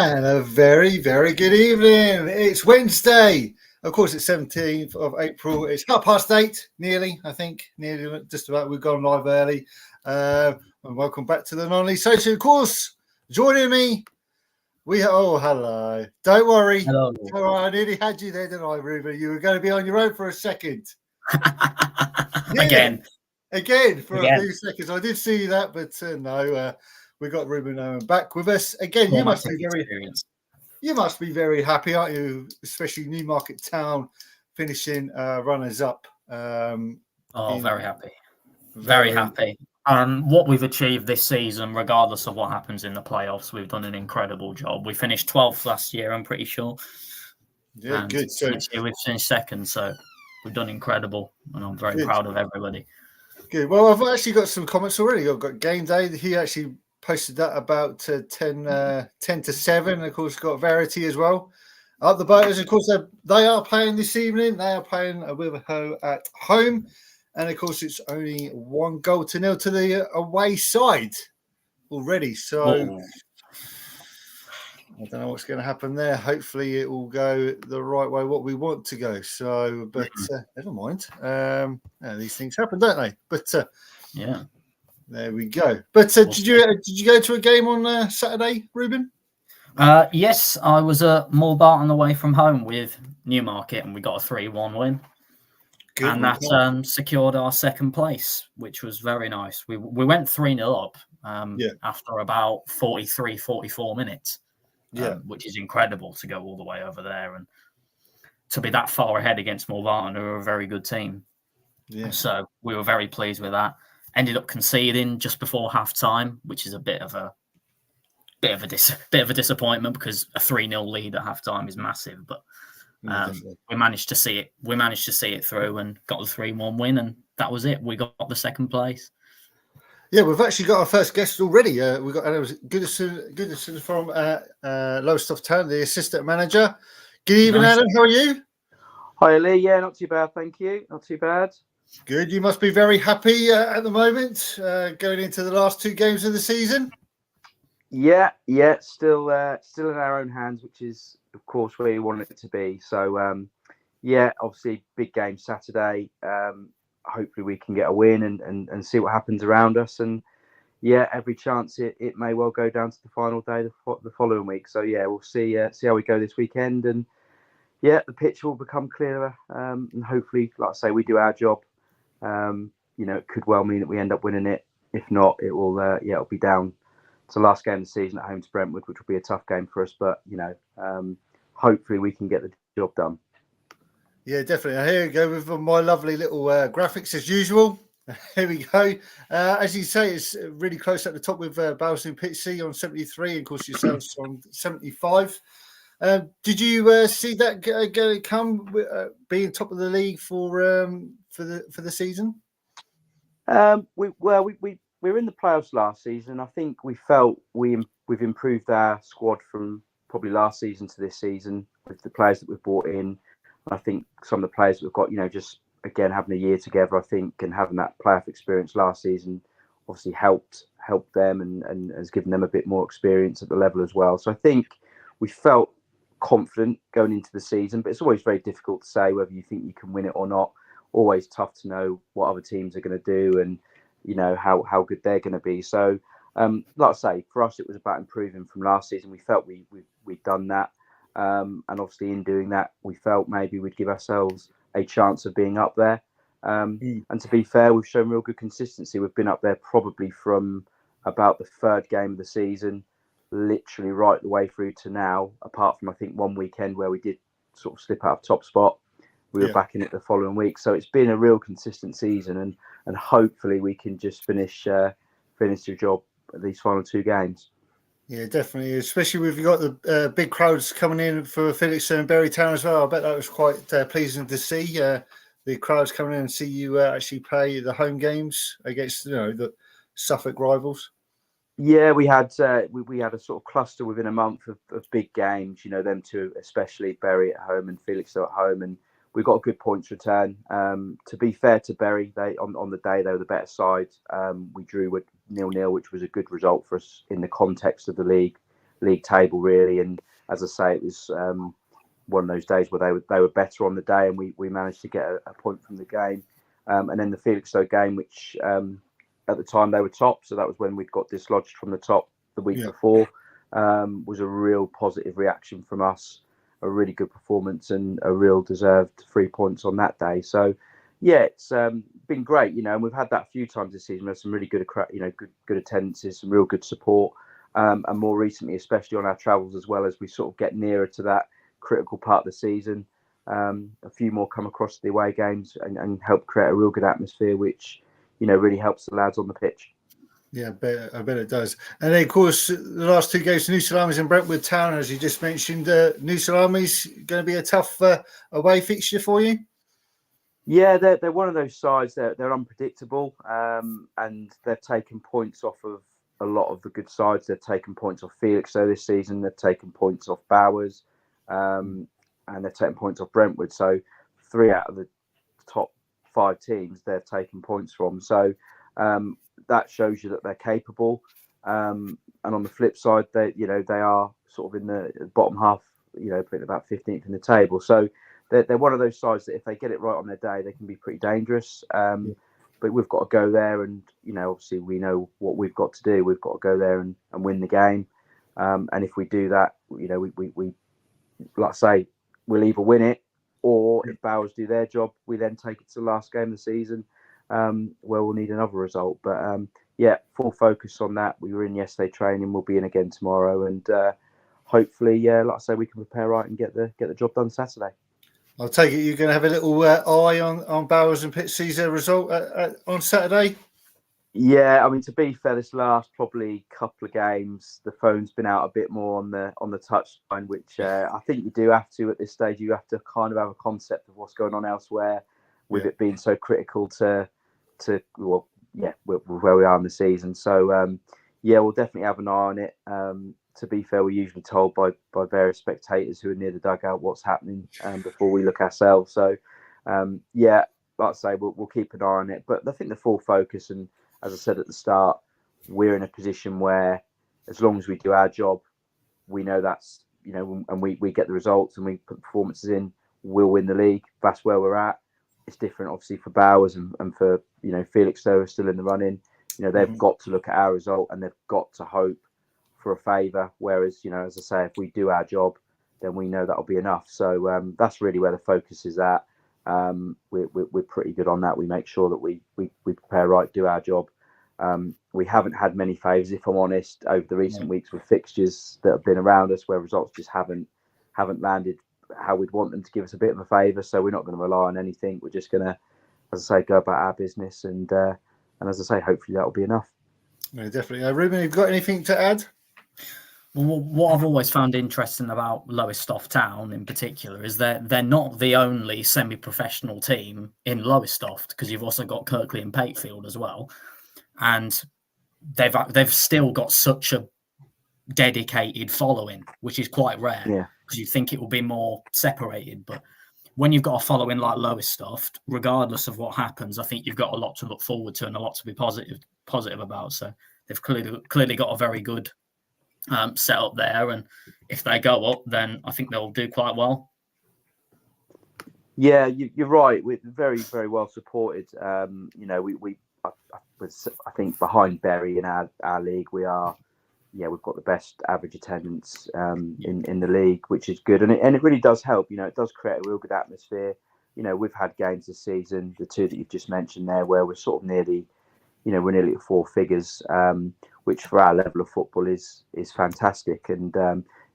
And a very, very good evening. It's Wednesday. Of course, it's 17th of April. It's 8:30, nearly, I think. Nearly, just about. We've gone live early. And welcome back to the Non-League Social. Of course, joining me, hello. Don't worry. Hello. All right, I nearly had you there, didn't I, Ruben? You were going to be on your own for a second. Again For a few seconds. I did see that, but no, we got Ruben Owen back with us again. You must be very happy, aren't you? Especially Newmarket Town finishing runners up. Very happy. Very happy. What we've achieved this season, regardless of what happens in the playoffs, we've done an incredible job. We finished 12th last year, I'm pretty sure. Yeah, and good. So next year we've finished second, so we've done incredible, and I'm very proud of everybody. Good. Well, I've actually got some comments already. I've got Game Day. He actually posted that about 10 to 7. Of course, got Verity as well. Up the Boaters, of course, they are playing this evening. They are playing Wiverhoe at home. And, of course, it's only 1-0 to the away side already. So I don't know what's going to happen there. Hopefully it will go the right way, what we want to go. So, but never mind. These things happen, don't they? But yeah, there we go. But did you go to a game on Saturday, Ruben? Yes, I was at Moorbarton away from home with Newmarket, and we got a 3-1 win. Good, and that secured our second place, which was very nice. We went 3-0 up after about 43, 44 minutes. Which is incredible to go all the way over there and to be that far ahead against Moorbarton, who are a very good team. Yeah. So we were very pleased with that. Ended up conceding just before half time, which is a bit of a disappointment because a 3-0 lead at half time is massive. But we managed to see it. We managed to see it through and got the 3-1 win, and that was it. We got the second place. Yeah, we've actually got our first guest already. We've got Goodison from Lowestoft Town, the assistant manager. Good evening, Adam. How are you? Hi, Lee. Yeah, not too bad, thank you. Not too bad. Good. You must be very happy at the moment, going into the last 2 games of the season. Yeah. Still in our own hands, which is, of course, where you want it to be. So, obviously, big game Saturday. Hopefully we can get a win and see what happens around us. And every chance it may well go down to the final day the following week. So we'll see how we go this weekend. And the pitch will become clearer. And hopefully, like I say, we do our job. It could well mean that we end up winning it. If not, it will it'll be down to the last game of the season at home to Brentwood, which will be a tough game for us. But hopefully we can get the job done. Yeah, definitely. Here we go with my lovely little graphics as usual. Here we go. As you say, it's really close at the top with Balsam Pitsea on 73, and of course yourselves on 75. Did you see that come being top of the league for the season? We were in the playoffs last season. I think we felt we've improved our squad from probably last season to this season with the players that we've brought in. I think some of the players we've got, just again having a year together, I think, and having that playoff experience last season obviously helped them and has given them a bit more experience at the level as well. So I think we felt confident going into the season, but it's always very difficult to say whether you think you can win it or not. Always tough to know what other teams are going to do and how good they're going to be. So like I say, for us it was about improving from last season. We felt we'd done that. And obviously in doing that, we felt maybe we'd give ourselves a chance of being up there. And to be fair, we've shown real good consistency. We've been up there probably from about the 3rd game of the season, literally right the way through to now, apart from I think one weekend where we did sort of slip out of top spot. We were back in it the following week. So it's been a real consistent season and hopefully we can just finish the job at these final 2 games. Yeah, definitely. Especially if you've got the big crowds coming in for Felixstowe and Berry Town as well. I bet that was quite pleasing to see. The crowds coming in and see you actually play the home games against the Suffolk rivals. Yeah, we had a sort of cluster within a month of big games. Them two, especially Berry at home and Felixstowe at home, and we got a good points return. To be fair to Berry, they on the day they were the better side. We drew with 0-0, which was a good result for us in the context of the league. league table really. And as I say, it was one of those days where they were better on the day, and we managed to get a point from the game. And then the Felixstowe game, which at the time they were top, so that was when we'd got dislodged from the top the week before, was a real positive reaction from us, a really good performance and a real deserved 3 points on that day. So yeah, it's been great, and we've had that a few times this season. There's some really good, good attendances, some real good support, and more recently, especially on our travels as well, as we sort of get nearer to that critical part of the season. A few more come across the away games and help create a real good atmosphere, which really helps the lads on the pitch. Yeah, I bet it does. And then, of course, the last two games, New Salamis and Brentwood Town, as you just mentioned. New Salamis going to be a tough away fixture for you. Yeah, they're one of those sides. They're unpredictable, and they've taken points off of a lot of the good sides. They've taken points off Felixstowe this season. They've taken points off Bowers. And they're taking points off Brentwood. So 3 out of the top 5 teams they've taken points from. So that shows you that they're capable. And on the flip side, they are sort of in the bottom half, putting about 15th in the table. So they're one of those sides that if they get it right on their day, they can be pretty dangerous. But we've got to go there, and obviously we know what we've got to do. We've got to go there and win the game. And if we do that, we like I say, we'll either win it, or if Bowers do their job, we then take it to the last game of the season, where we'll need another result. But full focus on that. We were in yesterday training. We'll be in again tomorrow, and hopefully, like I say, we can prepare right and get the job done Saturday. I'll take it you're going to have a little eye on Bowers and Pitt Caesar result on Saturday. Yeah, I mean, to be fair, this last probably couple of games, the phone's been out a bit more on the touchline, which I think you do have to at this stage. You have to kind of have a concept of what's going on elsewhere, with it being so critical to where we are in the season. So we'll definitely have an eye on it. To be fair, we're usually told by various spectators who are near the dugout what's happening before we look ourselves. So like I say, we'll keep an eye on it. But I think the full focus, and as I said at the start, we're in a position where as long as we do our job, we know that's, and we get the results and we put performances in, we'll win the league. That's where we're at. It's different, obviously, for Bowers and for, Felixstowe are still in the running. They've got to look at our result and they've got to hope for a favour. Whereas, as I say, if we do our job, then we know that'll be enough. So that's really where the focus is at. We're pretty good on that. We make sure that we prepare right, do our job. We haven't had many favours, if I'm honest, over the recent weeks with fixtures that have been around us where results just haven't landed how we'd want them to give us a bit of a favour. So we're not going to rely on anything. We're just going to, as I say, go about our business, and as I say, hopefully that'll be enough. No, definitely. Ruben, have you got anything to add? Well, what I've always found interesting about Lowestoft Town in particular is that they're not the only semi-professional team in Lowestoft, because you've also got Kirkley and Pakefield as well, and they've still got such a dedicated following, which is quite rare. Because you think it will be more separated, but when you've got a following like Lowestoft, regardless of what happens, I think you've got a lot to look forward to and a lot to be positive about. So they've clearly got a very good set up there, and if they go up, then I think they'll do quite well. Yeah, you're right. We're very, very well supported. I think behind Bury in our league, we've got the best average attendance in the league, which is good, and it really does help. It does create a real good atmosphere. We've had games this season, the two that you've just mentioned there, where we're sort of nearly at 4 figures, which for our level of football is fantastic. And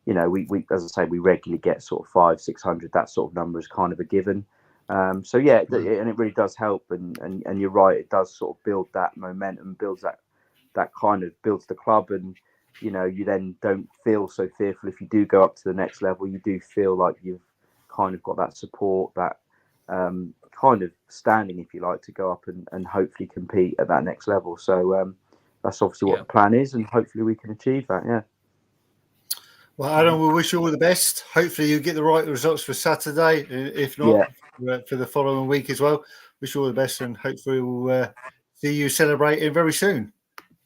we as I say, we regularly get sort of 500-600. That sort of number is kind of a given. And it really does help. And you're right, it does sort of build that momentum, builds the club, and you then don't feel so fearful if you do go up to the next level. You do feel like you've kind of got that support, that kind of standing, if you like, to go up and hopefully compete at that next level. So that's obviously what the plan is, and hopefully we can achieve that. Yeah. Well, Adam, we wish you all the best. Hopefully you get the right results for Saturday. If not, for the following week as well. Wish you all the best, and hopefully we'll see you celebrating very soon.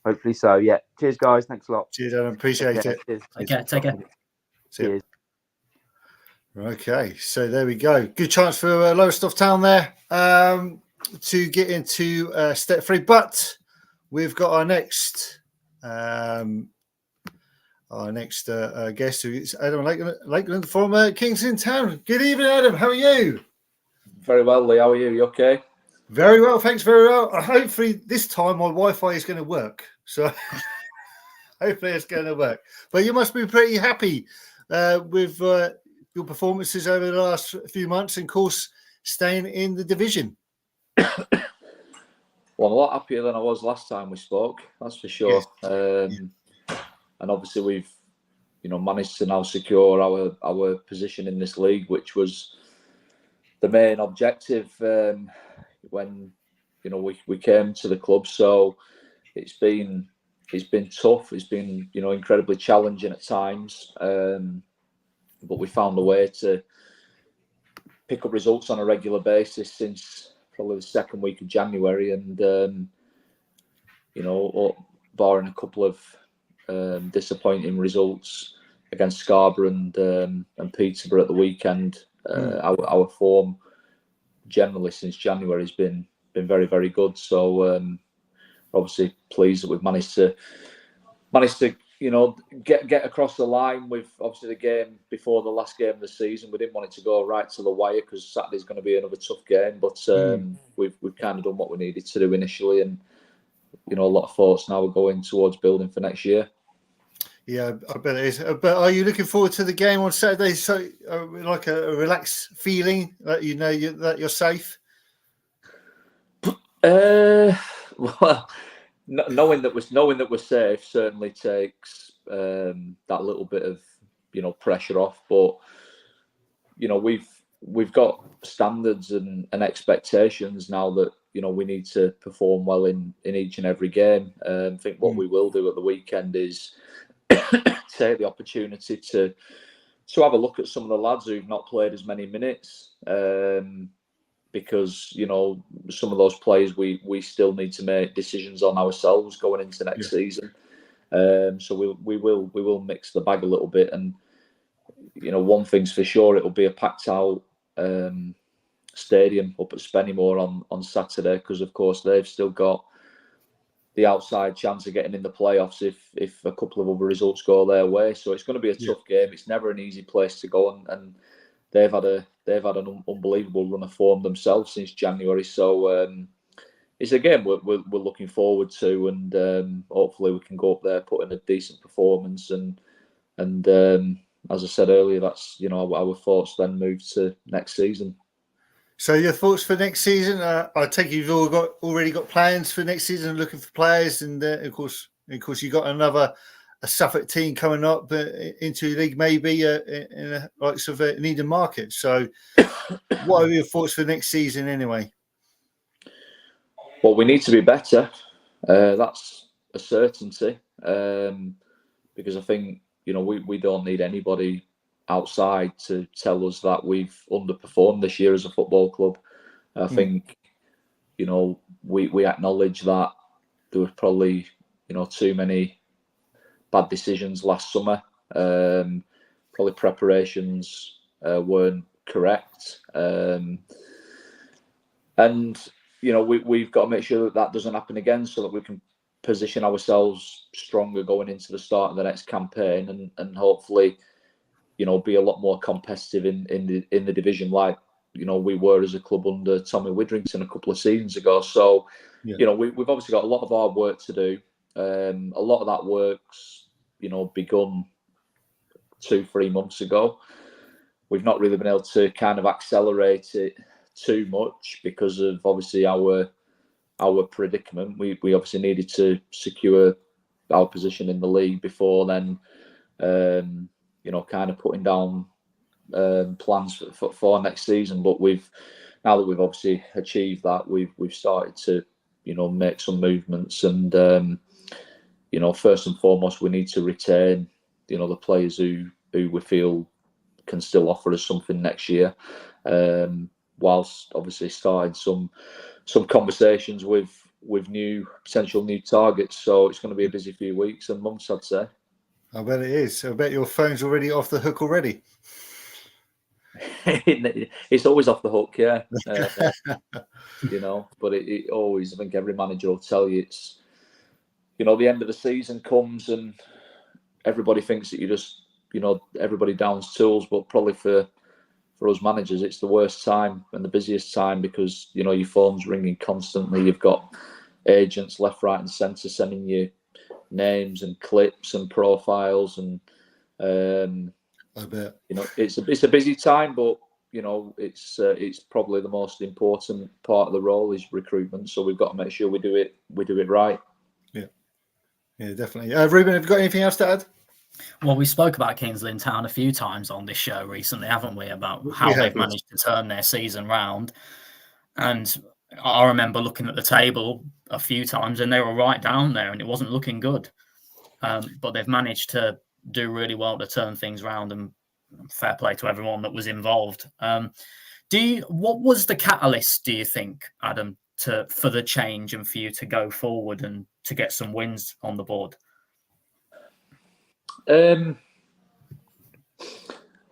Hopefully so. Yeah. Cheers, guys. Thanks a lot. Cheers, Adam. Appreciate it. Cheers. Take care. Cheers. Okay, so there we go. Good chance for Lowestoft Town there to get into step 3. But we've got our next guest, who is Adam Lakeland from Kingston Town. Good evening, Adam. How are you? Very well, Lee. How are you? You okay? Very well, thanks. Very well. Hopefully, this time my Wi-Fi is going to work. So hopefully, it's going to work. But you must be pretty happy with your performances over the last few months, and of course, staying in the division. Well, I'm a lot happier than I was last time we spoke. That's for sure. Yes. And obviously, we've managed to now secure our position in this league, which was the main objective when we came to the club. So it's been tough. It's been incredibly challenging at times, but we found a way to pick up results on a regular basis since probably the second week of January, and barring a couple of disappointing results against Scarborough and Peterborough at the weekend. Our form generally since January has been very, very good. So obviously pleased that we've managed to get across the line with obviously the game before the last game of the season. We didn't want it to go right to the wire because Saturday's going to be another tough game. But we've kind of done what we needed to do initially, and a lot of thoughts now are going towards building for next year. Yeah, I bet it is. But are you looking forward to the game on Saturday? So, like a relaxed feeling that that you're safe. Well, knowing that we're safe certainly takes that little bit of pressure off. But we've got standards and expectations now that we need to perform well in each and every game. I think what we will do at the weekend is take the opportunity to have a look at some of the lads who've not played as many minutes, because some of those players we still need to make decisions on ourselves going into next season. So we will mix the bag a little bit, and one thing's for sure, it'll be a packed out stadium up at Spennymoor on Saturday, because of course they've still got the outside chance of getting in the playoffs if a couple of other results go their way. So it's going to be a tough game. It's never an easy place to go, and they've had an unbelievable run of form themselves since January. So it's a game we're looking forward to, and hopefully we can go up there, put in a decent performance, and as I said earlier, that's our thoughts then move to next season. So your thoughts for next season? I take you've already got plans for next season, looking for players, and of course you got a Suffolk team coming up into the league, maybe in the likes of Needham Market. So, what are your thoughts for next season, anyway? Well, we need to be better. That's a certainty, because I think we don't need anybody outside to tell us that we've underperformed this year as a football club. I think we acknowledge that there was probably too many bad decisions last summer. Probably preparations weren't correct, and we've got to make sure that doesn't happen again, so that we can position ourselves stronger going into the start of the next campaign, and hopefully be a lot more competitive in the division, like we were as a club under Tommy Widrington a couple of seasons ago. So we've obviously got a lot of hard work to do. A lot of that work's begun 2-3 months ago. We've not really been able to kind of accelerate it too much because of obviously our predicament. We obviously needed to secure our position in the league before then, kind of putting down plans for next season. But now that we've obviously achieved that, we've started to make some movements, and first and foremost we need to retain the players who we feel can still offer us something next year, whilst obviously starting some conversations with new potential new targets. So it's going to be a busy few weeks and months, I'd say. I bet it is. I bet your phone's already off the hook already. It's always off the hook, yeah. But it always, I think every manager will tell you, it's, the end of the season comes and everybody thinks that you just, everybody downs tools, but probably for us managers, it's the worst time and the busiest time because, your phone's ringing constantly. You've got agents left, right and centre sending you names and clips and profiles and, I bet. It's a busy time, but it's probably the most important part of the role is recruitment. So we've got to make sure we do it right. Yeah, definitely. Ruben, have you got anything else to add? Well, we spoke about Kings Lynn Town a few times on this show recently, haven't we? About how they've managed to turn their season round. And I remember looking at the table a few times, and they were right down there, and it wasn't looking good. But they've managed to do really well to turn things around, and fair play to everyone that was involved. What was the catalyst, do you think, Adam, for the change and for you to go forward and to get some wins on the board? I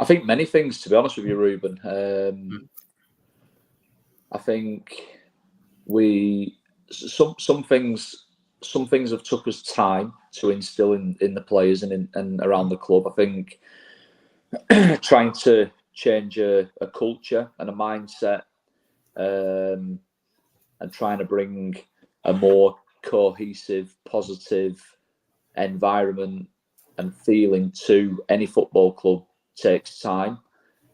think many things, to be honest with you, Ruben. I think some things have took us time to instill in the players and around the club. I think trying to change a culture and a mindset, and trying to bring a more cohesive, positive environment and feeling to any football club takes time.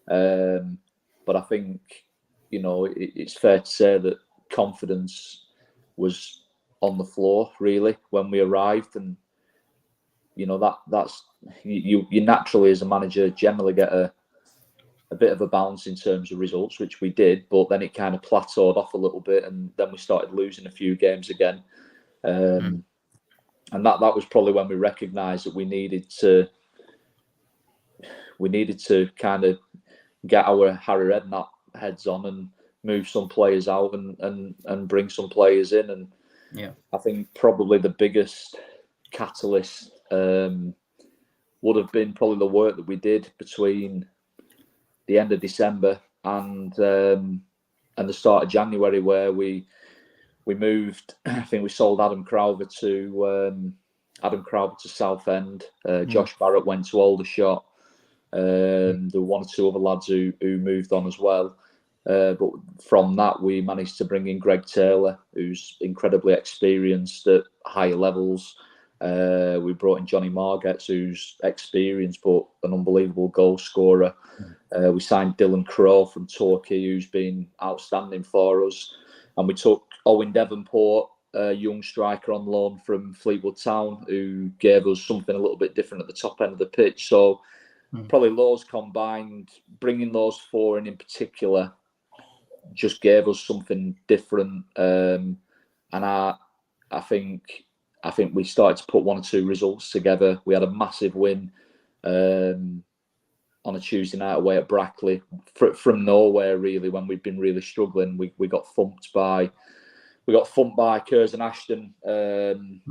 But I think, it's fair to say that confidence was on the floor really when we arrived, and that's you naturally as a manager generally get a bit of a bounce in terms of results, which we did, but then it kind of plateaued off a little bit, and then we started losing a few games again. And that was probably when we recognised that we needed to kind of get our Harry Redknapp heads on and move some players out and bring some players in. And I think probably the biggest catalyst would have been probably the work that we did between the end of December and the start of January, where we moved. I think we sold Adam Crowther to Southend. Josh Barrett went to Aldershot. There were one or two other lads who moved on as well. But from that, we managed to bring in Greg Taylor, who's incredibly experienced at higher levels. We brought in Johnny Margetts, who's experienced but an unbelievable goal scorer. We signed Dylan Crow from Torquay, who's been outstanding for us. And we took Owen Devonport, a young striker on loan from Fleetwood Town, who gave us something a little bit different at the top end of the pitch. So probably those combined, bringing those four in particular, just gave us something different. And I think we started to put one or two results together. We had a massive win on a Tuesday night away at Brackley from nowhere, really, when we'd been really struggling. We got thumped by Curzon Ashton, and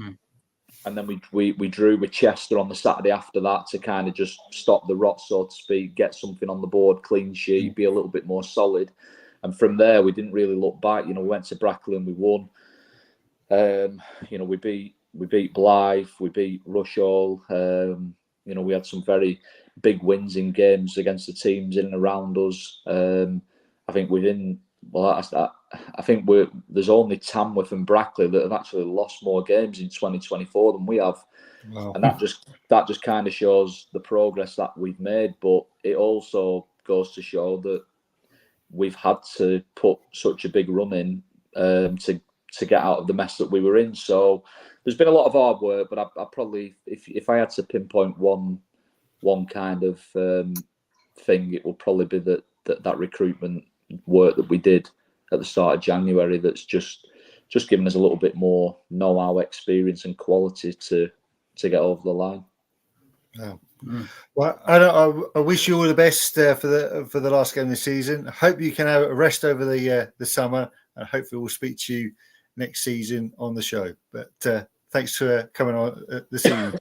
then we drew with Chester on the Saturday after that to kind of just stop the rot, so to speak, get something on the board, clean sheet, be a little bit more solid. And from there, we didn't really look back. We went to Brackley and we won. We beat Blythe, we beat Rushall. We had some very big wins in games against the teams in and around us. I think there's only Tamworth and Brackley that have actually lost more games in 2024 than we have. Wow. And that just kind of shows the progress that we've made. But it also goes to show that we've had to put such a big run in to get out of the mess that we were in. So there's been a lot of hard work, but I probably, if I had to pinpoint one kind of thing, it will probably be that recruitment work that we did at the start of January. That's just given us a little bit more know-how, experience, and quality to get over the line. Wow. Well, I wish you all the best for the last game of the season. I hope you can have a rest over the summer, and hopefully we'll speak to you next season on the show. But thanks for coming on this evening.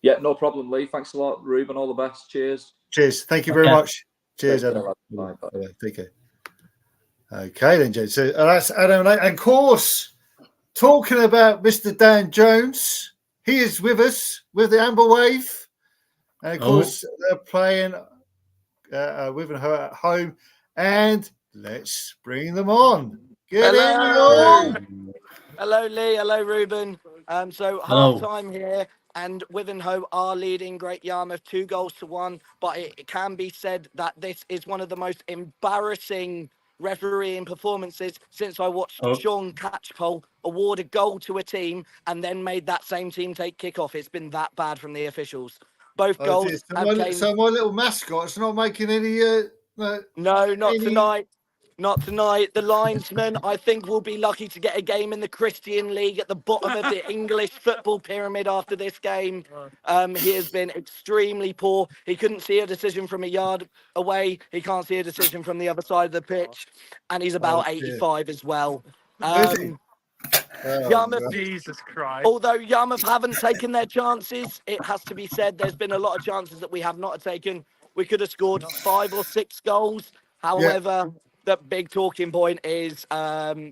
Yeah, no problem, Lee. Thanks a lot, Ruben. All the best. Cheers. Cheers. Thank you very much. Cheers, Take Adam. care, lad. Bye. Bye. Take care. Okay, then, Jay. So that's Adam. And of course, talking about Mr. Dan Jones, he is with us with the Amber Wave. And of course, they're playing with her at home. And let's bring them on. Get in, all. Hello, Lee. Hello, Ruben. So half time here, and Wivenhoe are leading Great Yarmouth 2-1, but it can be said that this is one of the most embarrassing refereeing performances since I watched Sean Catchpole award a goal to a team and then made that same team take kickoff. It's been that bad from the officials. Both goals. So my little mascot's not making any. No, not tonight. Not tonight. The linesman, I think, will be lucky to get a game in the Christian League at the bottom of the English football pyramid after this game. He has been extremely poor. He couldn't see a decision from a yard away. He can't see a decision from the other side of the pitch. And he's about 85 as well. Yarmouth, Jesus Christ. Although Yarmouth haven't taken their chances, it has to be said there's been a lot of chances that we have not taken. We could have scored 5 or 6 goals. However, the big talking point is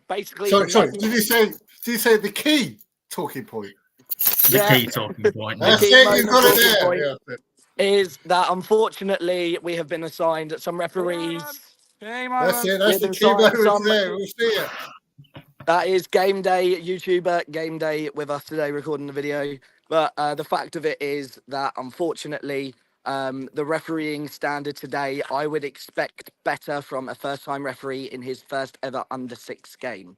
basically. Sorry. Did you say the key talking point? The key talking point. That's it. You got it there. Is that unfortunately we have been assigned some referees. That's it. That's the key moment there. We'll see it. That is Game Day YouTuber Game Day with us today recording the video. But the fact of it is that unfortunately. The refereeing standard today, I would expect better from a first-time referee in his first ever under-6 game.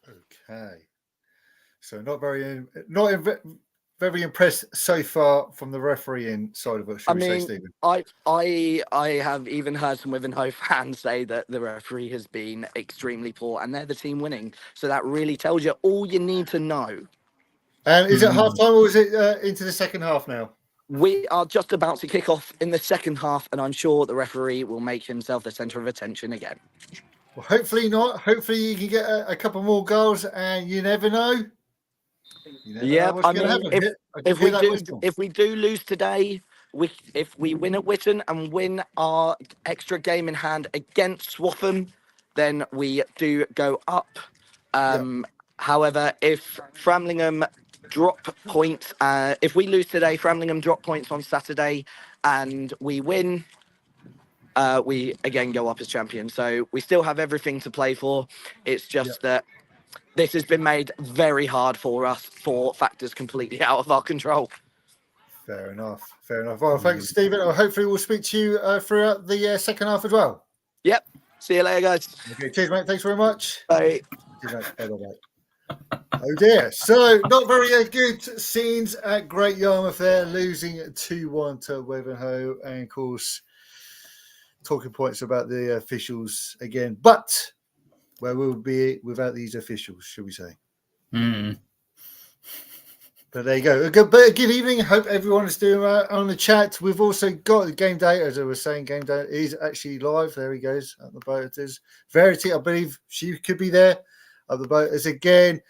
Okay, so not very impressed so far from the refereeing side of it. Should we say, Stephen? I have even heard some Wivenhoe fans say that the referee has been extremely poor, and they're the team winning. So that really tells you all you need to know. And is it half time or is it into the second half now? We are just about to kick off in the second half, and I'm sure the referee will make himself the centre of attention again. Well, hopefully not. Hopefully you can get a couple more goals, and you never know. If we do lose today, if we win at Witton and win our extra game in hand against Swaffham, then we do go up. However, if Framlingham drop points, if we lose today, Framlingham drop points on Saturday, and we win, we again go up as champions. So we still have everything to play for. It's just that this has been made very hard for us for factors completely out of our control. Fair enough. Well, thanks, Stephen. Hopefully we'll speak to you throughout the second half as well. Yep. See you later, guys. Okay, cheers, mate. Thanks very much. Bye. Cheers, mate. Bye. Oh dear. So not very good scenes at Great Yarmouth there, losing 2-1 to Wivenhoe, and of course talking points about the officials again. But where will we be without these officials, should we say? But there you go. Good evening. Hope everyone is doing well on the chat. We've also got Game Day, as I was saying. Game Day is actually live. There he goes at the boaters. Verity, I believe she could be there. Of the boaters again.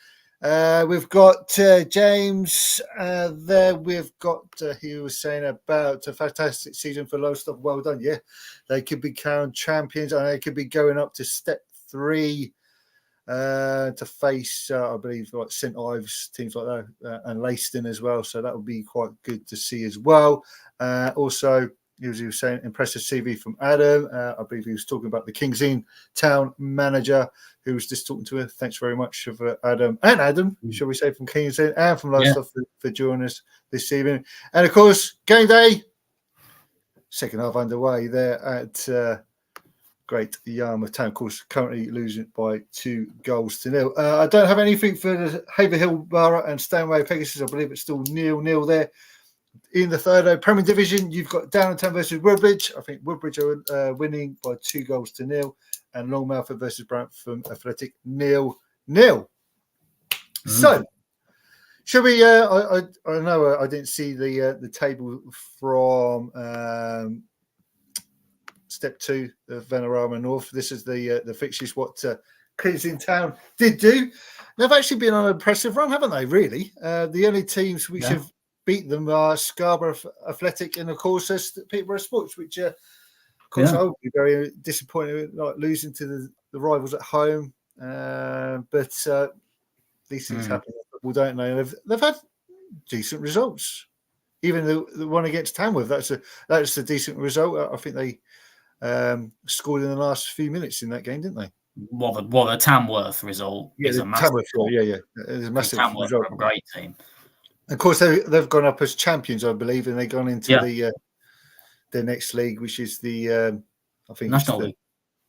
We've got James there. We've got he was saying about a fantastic season for Lowestoft. Well done. Yeah, they could become champions and they could be going up to step 3 to face, I believe, like St Ives, teams like that, and Leiston as well. So that would be quite good to see as well. Also, he was saying impressive CV from Adam. I believe he was talking about the Kings Inn town manager who was just talking to her. Thanks very much for Adam, shall we say, from Kings Inn and from Lowestoft for joining us this evening. And of course, Game Day, second half underway there at Great Yarmouth Town. Of course, currently losing by 2-0. I don't have anything for the Haverhill Borough and Stanway Pegasus. I believe it's still 0-0 there. In the third Premier Division, you've got Downingtown versus Woodbridge. I think Woodbridge are winning by 2-0, and Longmouth versus Brampton Athletic 0-0. So, shall we? I know I didn't see the table from Step 2 of Vanarama North. This is the fixtures what Kingston Town did do. They've actually been on an impressive run, haven't they? Really, the only teams which have beat them are Scarborough Athletic and, of course, Peterborough Sports, which, of course, I would be very disappointed like losing to the rivals at home. But these things happen in football, don't they? They've had decent results. Even the one against Tamworth, that's a decent result. I think they scored in the last few minutes in that game, didn't they? Well, the Tamworth result is a massive. Tamworth, it's a massive result. A great team. Of course, they've gone up as champions, I believe, and they've gone into their next league, which is the I think National League.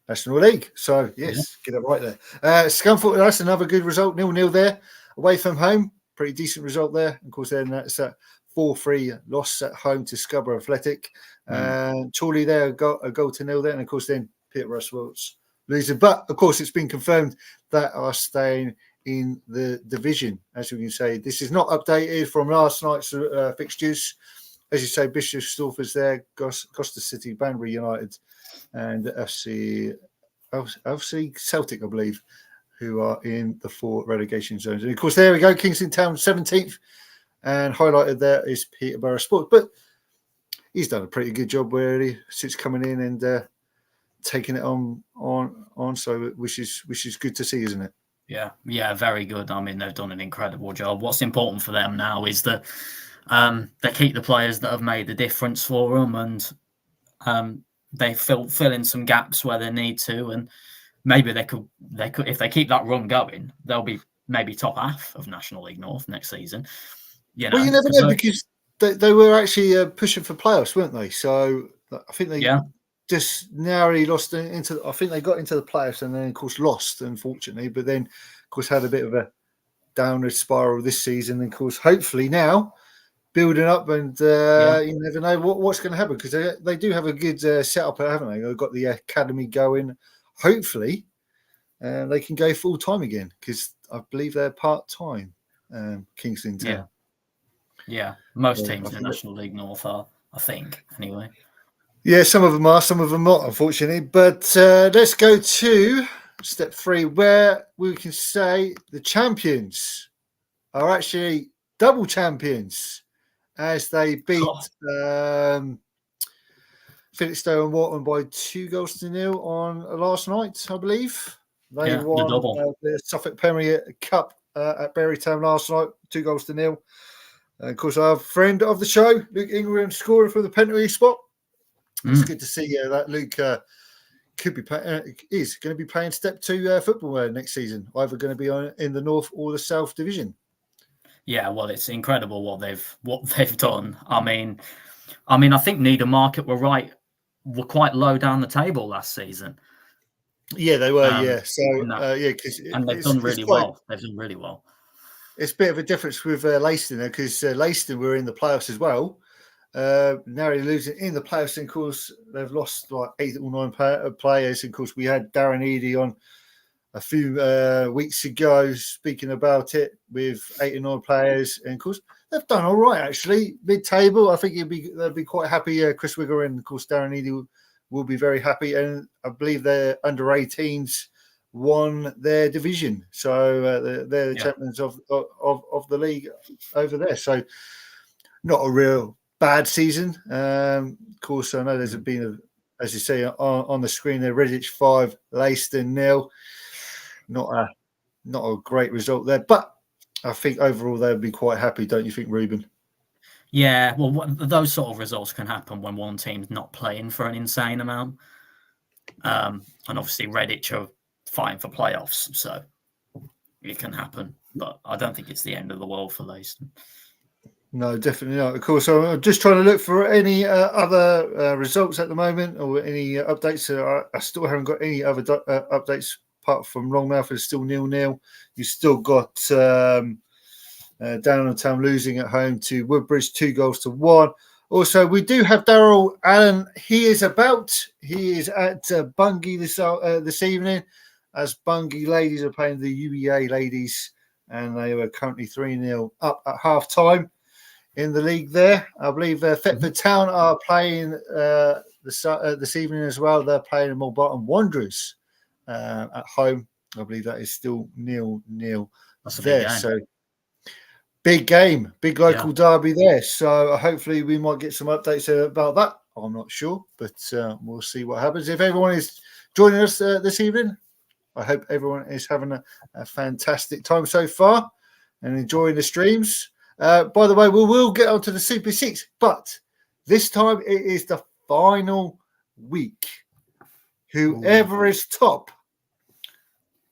National League. So yes, get it right there. Scunthorpe, that's another good result. 0-0 there, away from home. Pretty decent result there. Of course, then that's a 4-3 loss at home to Scarborough Athletic. Chorley there got a goal to 0 there, and of course then Peterborough Sports losing. But of course, it's been confirmed that are staying in the division. As we can say, this is not updated from last night's fixtures. As you say, Bishop Stortford's there, Gloucester City, Banbury United, and FC Celtic, I believe, who are in the 4 relegation zones. And of course, there we go, Kingston Town 17th, and highlighted there is Peterborough Sports. But he's done a pretty good job really since coming in and taking it on. So which is good to see, isn't it? Yeah, very good. I mean, they've done an incredible job. What's important for them now is that they keep the players that have made the difference for them, and they fill in some gaps where they need to, and maybe they could if they keep that run going, they'll be maybe top half of National League North next season. Well, you never know, because they were actually pushing for playoffs, weren't they? So I think they just narrowly lost into. I think they got into the playoffs and then, of course, lost, unfortunately. But then, of course, had a bit of a downward spiral this season. And of course, hopefully now building up, and you never know what's going to happen, because they do have a good setup, haven't they? They've got the academy going. Hopefully, they can go full time again, because I believe they're part time. Kingston Town. Yeah, most teams in the National League North are, I think, anyway. Yeah, some of them are, some of them not, unfortunately. But let's go to step 3, where we can say the champions are actually double champions, as they beat Felixstowe and Wharton by 2-0 on last night, I believe. They won the Suffolk Premier Cup at Berrytown last night, 2-0. And of course, our friend of the show, Luke Ingram, scoring for the penalty spot. It's good to see that Luke is going to be playing Step 2 football next season, either going to be in the North or the South Division. Yeah, well, it's incredible what they've done. I mean, I think Needham Market were quite low down the table last season. Yeah, they were. And they've done really well. They've done really well. It's a bit of a difference with Leiston, because Leiston were in the playoffs as well. Narrowly losing in the playoffs, and of course they've lost like 8 or 9 players. And of course, we had Darren Eady on a few weeks ago speaking about it with 8 or 9 players, and of course they've done all right actually. Mid-table, I think they'll be quite happy. Chris Wigger and of course Darren Eady will be very happy, and I believe their under 18s won their division, so they're the champions of the league over there. So not a real bad season. Of course, I know there's been as you say on the screen there, Redditch 5, Leiston 0. Not a great result there, but I think overall they'll be quite happy, don't you think, Ruben? Yeah, well, those sort of results can happen when one team's not playing for an insane amount, and obviously Redditch are fighting for playoffs, so it can happen. But I don't think it's the end of the world for Leiston. No, definitely not. Of course, I'm just trying to look for any other results at the moment, or any updates. I still haven't got any other updates apart from Longmouth is still 0-0. You still got Down Town losing at home to Woodbridge 2-1. Also, we do have Daryl Allen. He is at Bungay this evening, as Bungay ladies are playing the UEA ladies, and they were currently 3-0 up at half time in the league there. I believe Thetford Town are playing this evening as well. They're playing Mulbarton Wanderers at home I believe that is still 0-0 That's a big there. game. So big game, big local derby there. So hopefully we might get some updates about that. I'm not sure, but we'll see what happens. If everyone is joining us this evening, I hope everyone is having a fantastic time so far and enjoying the streams. By the way, we will get onto the Super 6, but this time it is the final week. Whoever is top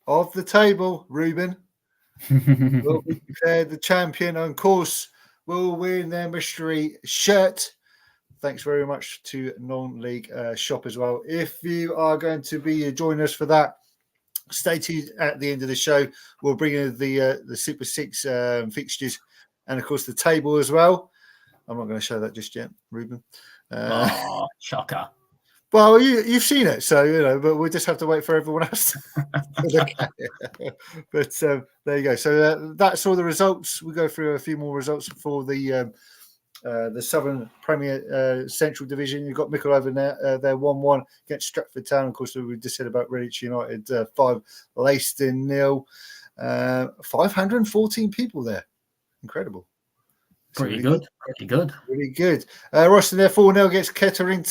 of the table, Ruben, will be declared the champion. And of course, will win their mystery shirt. Thanks very much to Non-League Shop as well. If you are going to be joining us for that, stay tuned at the end of the show. We'll bring in the Super 6 fixtures and, of course, the table as well. I'm not going to show that just yet, Ruben. Shocker. Well, you've seen it, so, but we'll just have to wait for everyone else to look at it. But there you go. So that's all the results. We'll go through a few more results for the Southern Premier Central Division. You've got Mickle over there. They're 1-1 against Stratford Town. Of course, we just said about Redditch United 5, Leiston 0. 514 people there. Incredible. Pretty good. Really good. Royston there 4-0 against Kettering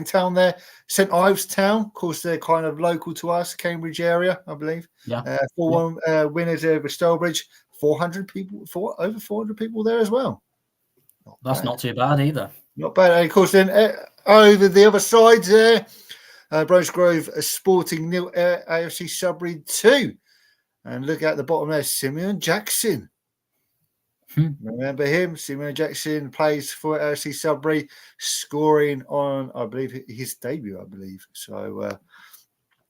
Town there. St Ives Town, of course, they're kind of local to us, Cambridge area, I believe. Yeah. 4-1 winners over Stalbridge. 400 people, over 400 people there as well. That's not too bad either. Not bad. And of course, then over the other side there, Bromsgrove Sporting 0, AFC Sudbury 2. And look at the bottom there, Simeon Jackson. Remember him? Simeon Jackson plays for AFC Sudbury, scoring on, I believe, his debut, I believe. So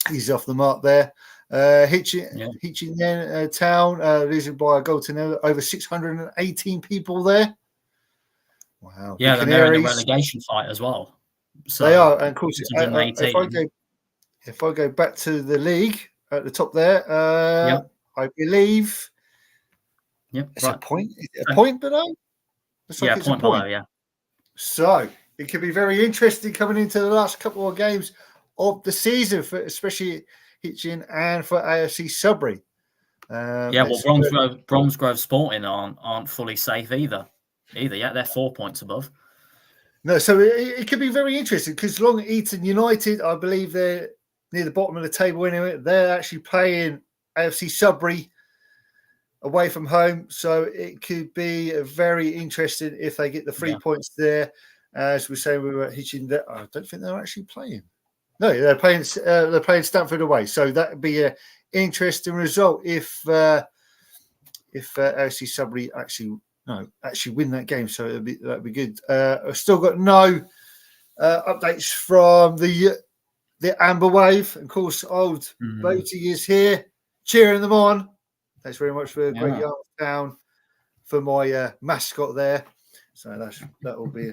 he's off the mark there. Hitchin Town, losing by a goal to nil. Over 618 people there. Wow. Yeah, the they're in the relegation fight as well. So they are. And of course, if I go back to the league at the top there, I believe it's a point. Is it a point below? Yeah, point below, yeah. So it could be very interesting coming into the last couple of games of the season, for especially Hitchin and for AFC Sudbury. Bromsgrove Sporting aren't fully safe either. They're 4 points above. No, so it could be very interesting because Long Eaton United, I believe they're near the bottom of the table anyway. They're actually playing AFC Sudbury away from home, so it could be very interesting if they get the 3 points there. As we say, we were Hitchin. I don't think they're actually playing. No, they're playing Stamford away, so that would be an interesting result if AFC Sudbury actually win that game. So that'd be good. I've still got no updates from the Amber Wave. Of course, old Boaty is here cheering them on. Thanks very much for Great Yarmouth Town for my mascot there. So that will be.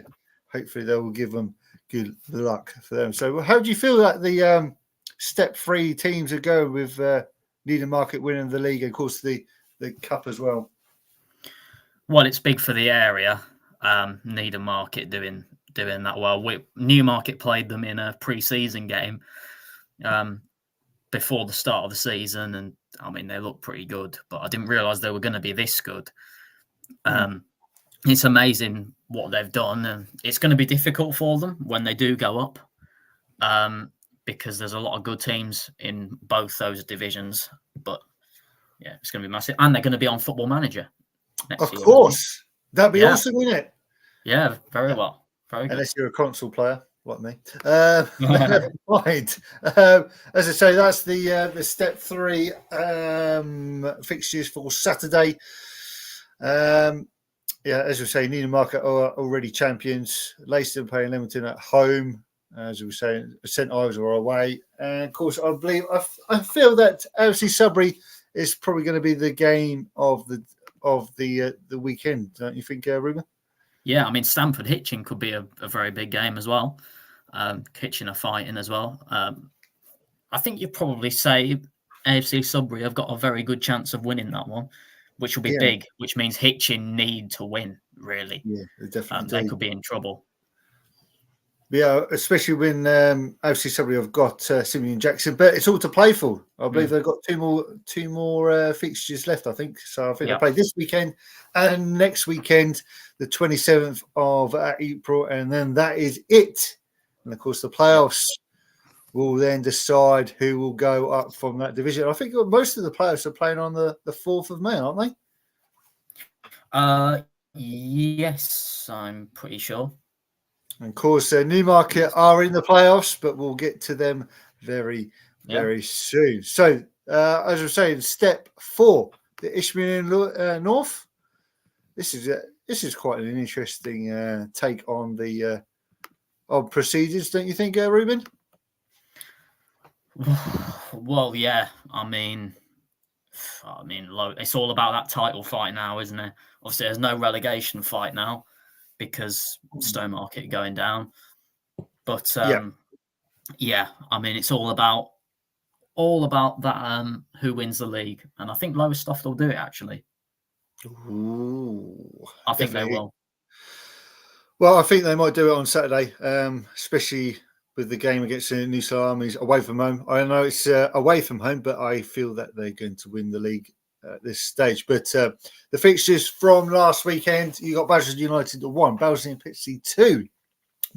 Hopefully, they will give them good luck for them. So, how do you feel that the Step 3 teams are going with Needham Market winning the league and, of course, the cup as well? Well, it's big for the area. Needham Market doing that well. Newmarket played them in a pre-season game before the start of the season, and I mean they look pretty good. But I didn't realise they were going to be this good. It's amazing what they've done, and it's going to be difficult for them when they do go up, because there's a lot of good teams in both those divisions. But yeah, it's going to be massive, and they're going to be on Football Manager. Of course, that'd be awesome, wouldn't it? Yeah, very well, very good. Unless you're a console player like me. Never mind. As I say, that's the Step 3 fixtures for Saturday. As we say, Needham Market are already champions. Leiston playing Leamington at home. As we were saying, St Ives are away. And of course, I feel that AFC Sudbury is probably going to be the game of the weekend, don't you think, Ruben? Yeah, I mean, Stamford Hitchin could be a very big game as well. Hitchin are fighting as well. I think you'd probably say AFC Sudbury have got a very good chance of winning that one, which will be big, which means Hitchin need to win, really. Yeah, they definitely they could be in trouble. Yeah, especially when obviously somebody have got Simeon Jackson, but it's all to play for. I believe they've got two more fixtures left. I think so. I think they play this weekend and next weekend, the 27th of April, and then that is it. And of course, the playoffs will then decide who will go up from that division. I think most of the players are playing on the 4th of May, aren't they? Yes, I'm pretty sure. And of course, Newmarket are in the playoffs, but we'll get to them very soon. So, as I was saying, step 4, the Isthmian North. This is quite an interesting take on the proceedings, don't you think, Ruben? Well, yeah. I mean, it's all about that title fight now, isn't it? Obviously, there's no relegation fight now because Stowmarket going down. But yeah, I mean, it's all about that who wins the league, and I think Lowestoft will do it. Actually, I think they will. Well, I think they might do it on Saturday, especially with the game against the New South Armies away from home. I know it's away from home, but I feel that they're going to win the league at this stage. But the fixtures from last weekend, you got Basildon United 1, Basildon and Pitsea 2,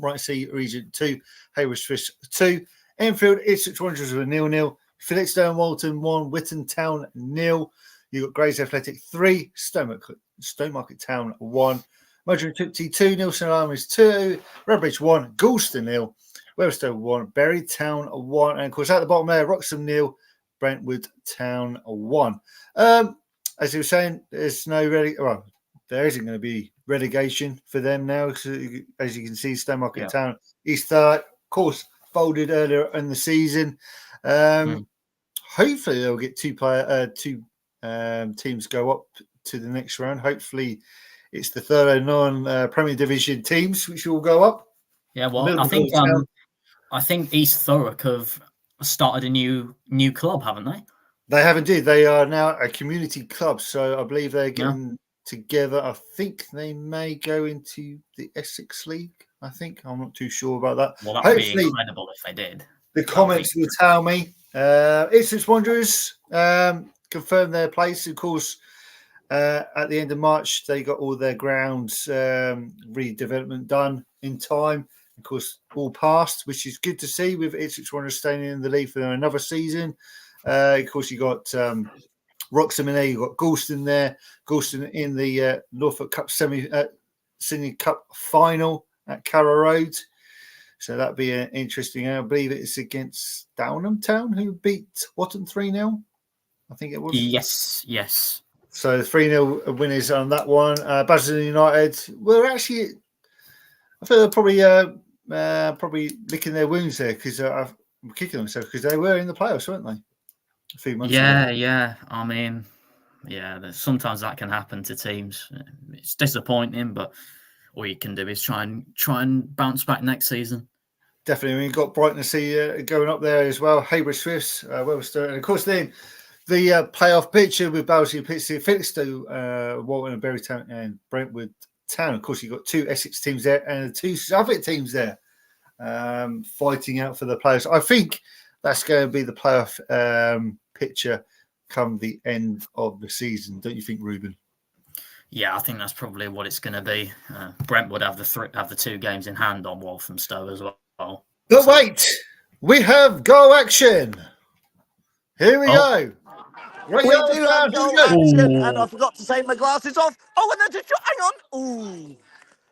Brightsea Regent 2, Hayward Swiss 2, Enfield Ipswich Wanderers were 0-0, Felixstowe Walton 1, Whitton Town 0. You got Grays Athletic 3, Stowmarket Town 1, Motor and Tipsy 2, Nilson Armies 2, Redbridge 1, Goulston 0, Webster 1, Berry Town 1, and of course at the bottom there, Wroxham 0, Brentwood Town 1. As you were saying, there's no there isn't going to be relegation for them now. As you can see, Stowmarket Town is third, of course, folded earlier in the season. Hopefully, they'll get two teams go up to the next round. Hopefully, it's the third and non-Premier Division teams which will go up. Yeah, well, I think East Thurrock have started a new club, haven't they? They have indeed. They are now a community club, so I believe they're getting together. I think they may go into the Essex League. I'm not too sure about that. Well, that would be incredible if they did. The comments will tell me. Ipswich Wanderers confirmed their place. Of course, at the end of March, they got all their grounds redevelopment done in time. Of course, all passed, which is good to see with Ipswich Wanderers staying in the league for another season. Of course, you got Wroxham in there. You got Goulston there. Goulston in the Norfolk Cup Senior Cup final at Carrow Road. So that'd be interesting. I believe it's against Downham Town, who beat Watton 3-0. I think it was. Yes. So 3-0 winners on that one. Basildon United were actually, I feel they're probably licking their wounds there because I'm kicking themselves because they were in the playoffs, weren't they? A few months ago. Yeah. I mean, sometimes that can happen to teams. It's disappointing, but all you can do is try and bounce back next season. Definitely. We've got Brighton to see going up there as well. Hayward Swifts, Webster, and of course then the playoff picture with Balsley and Pitsea, Felixstowe, Walton and Berrytown and Brentwood Town. Of course, you've got two Essex teams there and the two Suffolk teams there fighting out for the players. I think that's going to be the playoff picture come the end of the season. Don't you think, Ruben? Yeah, I think that's probably what it's going to be. Brentwood have the 2 games in hand on Walthamstow as well. But wait, we have goal action. Here we go. We do have goal action, and I forgot to take my glasses off. Oh, and there's a shot. Hang on. Ooh.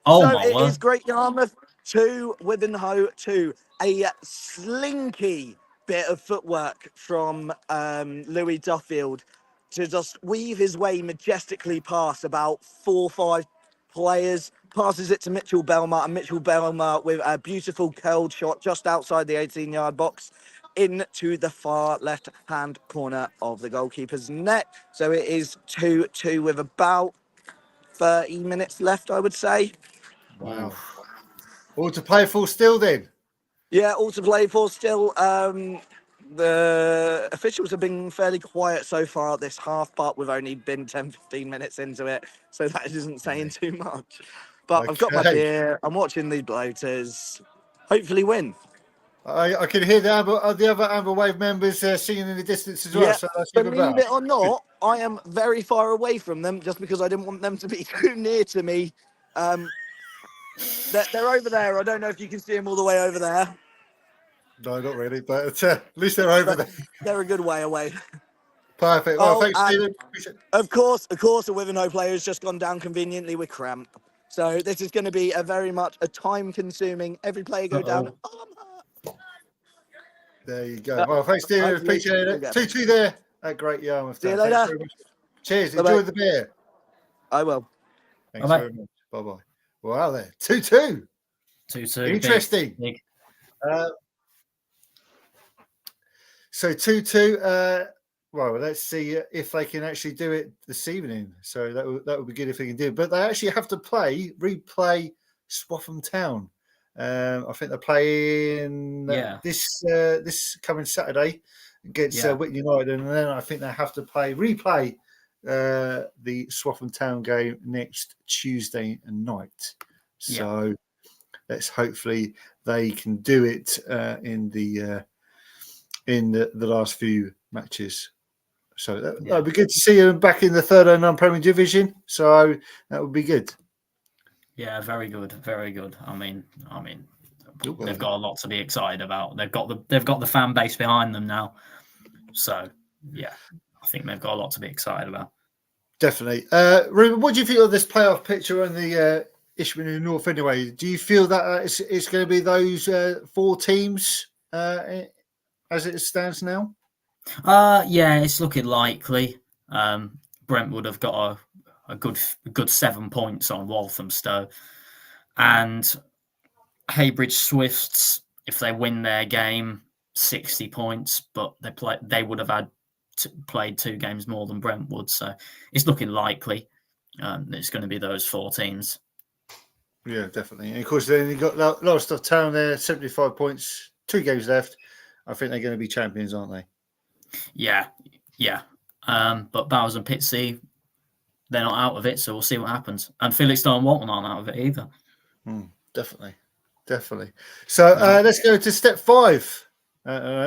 So it is Great Yarmouth 2, Wivenhoe 2. A slinky bit of footwork from Louis Duffield to just weave his way majestically past about 4 or 5 players, passes it to Mitchell Belmar, and Mitchell Belmar with a beautiful curled shot just outside the 18-yard box into the far left-hand corner of the goalkeeper's net. So it is 2-2 with about 30 minutes left, I would say. Wow. All to play for still then? Yeah, all to play for still. The officials have been fairly quiet so far this half, but we've only been 10-15 minutes into it, so that isn't saying too much. But I've got my beer, I'm watching the bloaters. hopefully win. I can hear the other Amber Wave members singing in the distance as well. Yeah, So that's even believe better. it or not, I am very far away from them just because I didn't want them to be too near to me. They're over there. I don't know if you can see them all the way over there. No, not really, but at least they're over there. They're a good way away. Perfect. Well, thanks, Stephen. Of course, the Wivenhoe player has just gone down conveniently with cramp. So this is going to be very much a time-consuming. Every player go down. There you go. Well, thanks, Stephen. Appreciate it. 2-2 there at Great Yarmouth. See you later. Cheers. Bye-bye. Enjoy the beer. I will. Thanks very much. Bye-bye. Wow, there. 2-2. 2-2. Interesting. Big. So 2-2. Well, let's see if they can actually do it this evening. So that would be good if they can do it. But they actually have to replay Swaffham Town. I think they're playing this coming Saturday against Whitney United, and then I think they have to replay the Swaffham Town game next Tuesday night. So let's hopefully they can do it in the last few matches. So that would be good to see them back in the third and non-Premier Division. So that would be good. Yeah, very good, very good. I mean, they've got a lot to be excited about. They've got the fan base behind them now. So yeah, I think they've got a lot to be excited about. Definitely. Ruben, what do you feel of this playoff picture and the Ishmael North anyway? Do you feel that it's going to be those 4 teams as it stands now? Yeah, it's looking likely. Brentwood have got a good 7 points on Walthamstow, and Heybridge Swifts, if they win their game, 60 points, but they would have had played 2 games more than Brentwood, so it's looking likely it's going to be those 4 teams. Yeah, definitely. And of course, then you got Lowestoft Town there, 75 points, 2 games left. I think they're going to be champions, aren't they? Yeah. But Bowers and Pitsea, they're not out of it, so we'll see what happens. And Felixstowe and Walton aren't out of it either. Definitely. So let's go to step 5.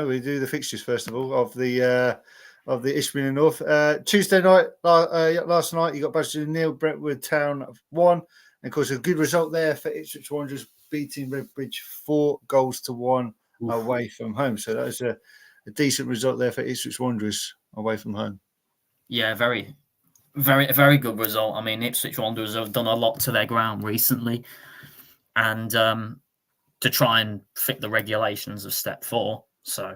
We do the fixtures first of all of the Ishmael North. Tuesday night, last night, you got Badgerton 0, Brentwood Town 1. And of course, a good result there for Ipswich Wanderers, beating Redbridge 4-1 away from home. So that was a decent result there for Ipswich Wanderers away from home. Yeah, very, very, very good result. I mean, Ipswich Wanderers have done a lot to their ground recently, and to try and fit the regulations of Step 4. So,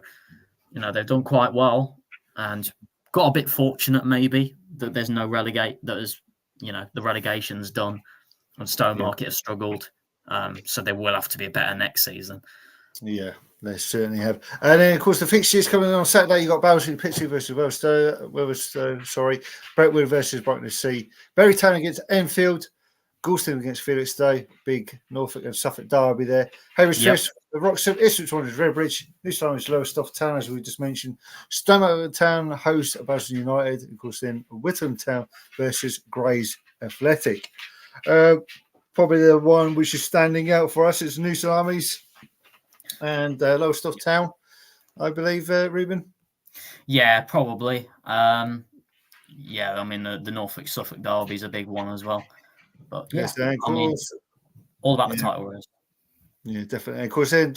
they've done quite well and got a bit fortunate maybe that there's no relegate. That is, the relegation's done, and Stowmarket have struggled. So they will have to be better next season. Yeah, they certainly have. And then, of course, the fixtures coming on Saturday. You got Bowsley Pitsea versus Weatherstone, Brentwood versus Brighton-Sea, Bury Town against Enfield, Goulston against Felixstowe, big Norfolk and Suffolk derby there. Heybridge Swifts, the Wroxham, Ipswich Wanderers, Redbridge, New Salmons, Lowestoft Town, as we just mentioned. Stonemarket Town host Bowston United, of course, then Whittam Town versus Grays Athletic. Probably the one which is standing out for us is New Salamis and Lowestoft Town, I believe, Ruben. Yeah, probably. I mean, the Norfolk-Suffolk derby is a big one as well. But yes, I mean, all about the title race. Yeah, definitely. And of course, then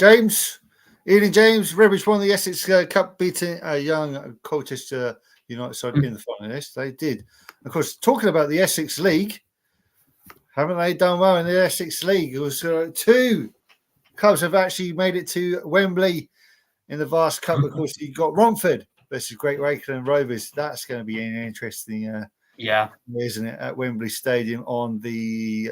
Ian James, Redbridge won the Essex Cup, beating a young Colchester United side in the final. Yes, they did. Of course, talking about the Essex League, haven't they done well in the Essex League? It was 2 clubs have actually made it to Wembley in the Vast Cup. Of course, you've got Romford versus Great Wakeland Rovers. That's going to be an interesting, isn't it, at Wembley Stadium on the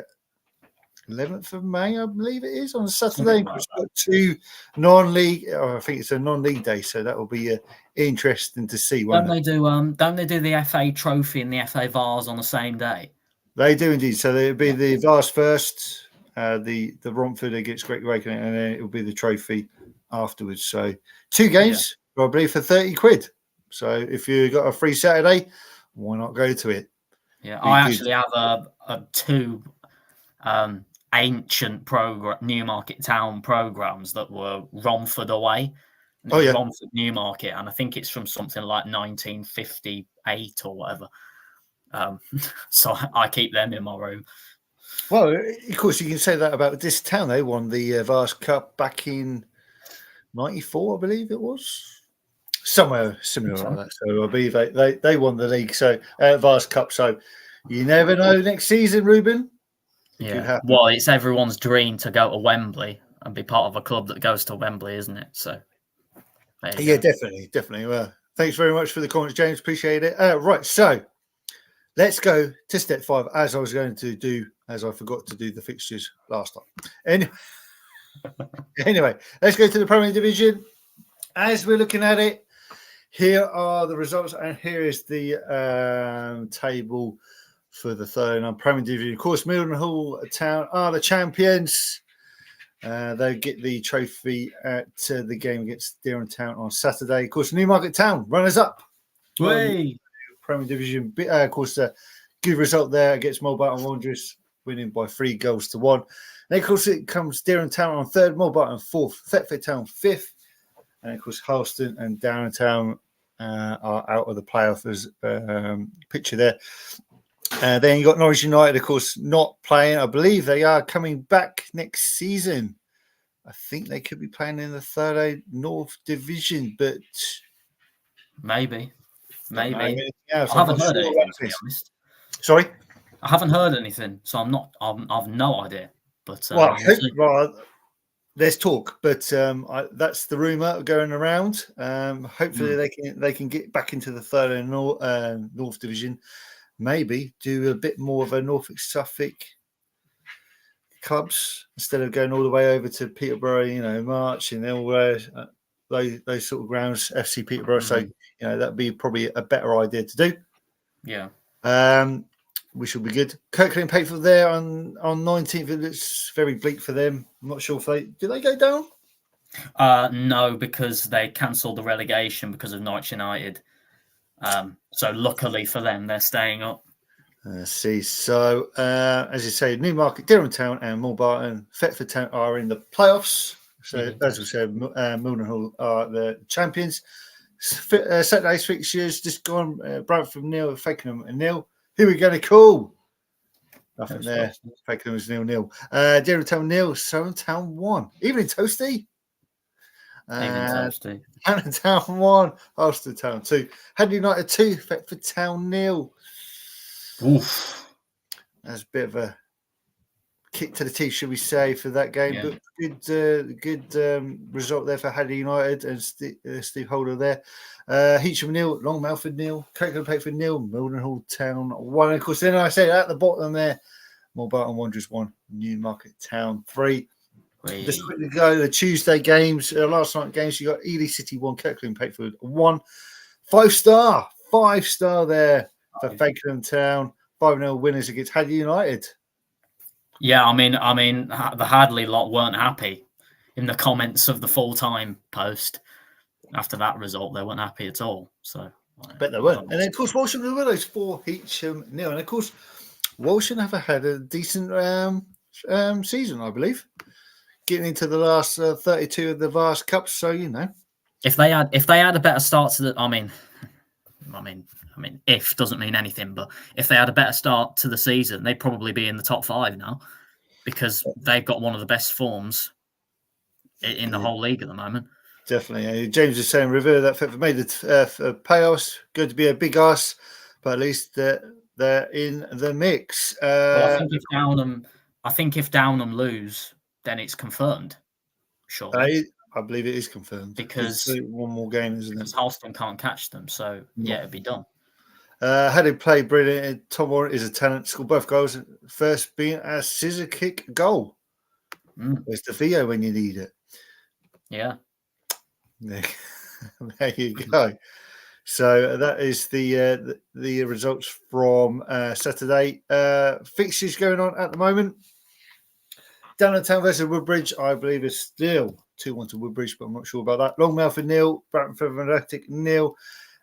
11th of May, I believe it is, on Saturday. We've got 2 non-league. I think it's a non-league day, so that will be interesting to see. Don't they do the FA Trophy and the FA Vars on the same day? They do indeed. So it'll be the Vars first, the Romford against Great Wakeland, and then it will be the trophy afterwards. So 2 games, probably for £30. So if you got a free Saturday, why not go to it? Yeah, I actually have a 2 ancient Newmarket Town programs that were Romford away. Oh, yeah. Romford Newmarket, and I think it's from something like 1958 or whatever. So I keep them in my room. Well, of course, you can say that about this town. They won the Vars Cup back in '94, I believe it was. Somewhere similar like that. So I believe they won the league. So Vars Cup. So you never know next season, Ruben. Yeah. Well, it's everyone's dream to go to Wembley and be part of a club that goes to Wembley, isn't it? So yeah, definitely. Well, thanks very much for the comments, James. Appreciate it. Right, so let's go to step 5, as I was going to do, as I forgot to do the fixtures last time. Anyway, let's go to the Premier Division. As we're looking at it, here are the results, and here is the table for the third and Premier Division. Of course, Mildenhall Town are the champions. They get the trophy at the game against Deering Town on Saturday. Of course, Newmarket Town, runners-up. Premier Division. Of course, a good result there against Mulbarton Wanderers, winning by 3-1. And of course, it comes Deering Town on third, Mulbarton fourth, Thetford Town fifth. And of course, Harleston and Down Town are out of the playoff as picture there. Then you got Norwich United, of course, not playing. I believe they are coming back next season. I think they could be playing in the Third A North Division, but maybe. I haven't heard anything, to be honest. Sorry, I haven't heard anything, so I've no idea. But there's talk, but that's the rumor going around. Hopefully, they can get back into the Third A North Division. Maybe do a bit more of a Norfolk Suffolk clubs instead of going all the way over to Peterborough, March and all those sort of grounds, FC Peterborough. So, that'd be probably a better idea to do. Yeah. Which will be good. Kirkland and Pakefield there on 19th. It's very bleak for them. I'm not sure if do they go down? No, because they cancelled the relegation because of Norwich United. So luckily for them, they're staying up. See, so as you say, Newmarket, Deering Town, and Mulbarton, Thetford Town are in the playoffs. So as we said, Mildenhall are the champions. Saturday's fixtures just gone. Bradford 0, Fakenham 0. Who are we going to call? Nothing there. Fakenham is 0-0. Deering Town 0, Surrey Town 1. Evening Toasty. Hampton Town 1, Ulster Town 2, Hadley United 2, Thetford Town 0. Oof. That's a bit of a kick to the teeth, should we say, for that game. Yeah. But good result there for Hadley United and Steve Holder there. Heacham 0, Long Melford 0, Kirkland Pakefield 0, Mildenhall Town 1. And of course, then I say at the bottom there, Mulbarton Wanderers 1, Newmarket Town 3. Just quickly go the Tuesday games, last night games. You got Ely City 1, Kirkland Pakefield 1. 5-star there for Fakenham Town. 5-0 winners against Hadley United. Yeah, I mean, the Hadley lot weren't happy in the comments of the full-time post after that result. They weren't happy at all. So, bet they weren't. And then, of course, Walsham and Willows 4, Heacham 0. And of course, Walsham have had a decent season, I believe. Getting into the last 32 of the Vars Cup, so if they had a better start to the, I mean, if doesn't mean anything, but if they had a better start to the season, they'd probably be in the top 5 now, because they've got one of the best forms in the whole league at the moment. Definitely, James is saying River that made the playoffs, going to be a big ask, but at least they're in the mix. Well, I think if Downham lose, then it's confirmed. Sure. I believe it is confirmed. Because one more game, isn't it? Because Halston can't catch them, so it'd be done. Had he played brilliant, Tom Warren is a talent. Scored both goals, first being a scissor kick goal. Where's the Theo when you need it? Yeah. There you go. So that is the results from Saturday. Fixtures going on at the moment. Down Town versus Woodbridge, I believe, is still 2-1 to Woodbridge, but I'm not sure about that. Long Melford 0, Bramford Athletic 0.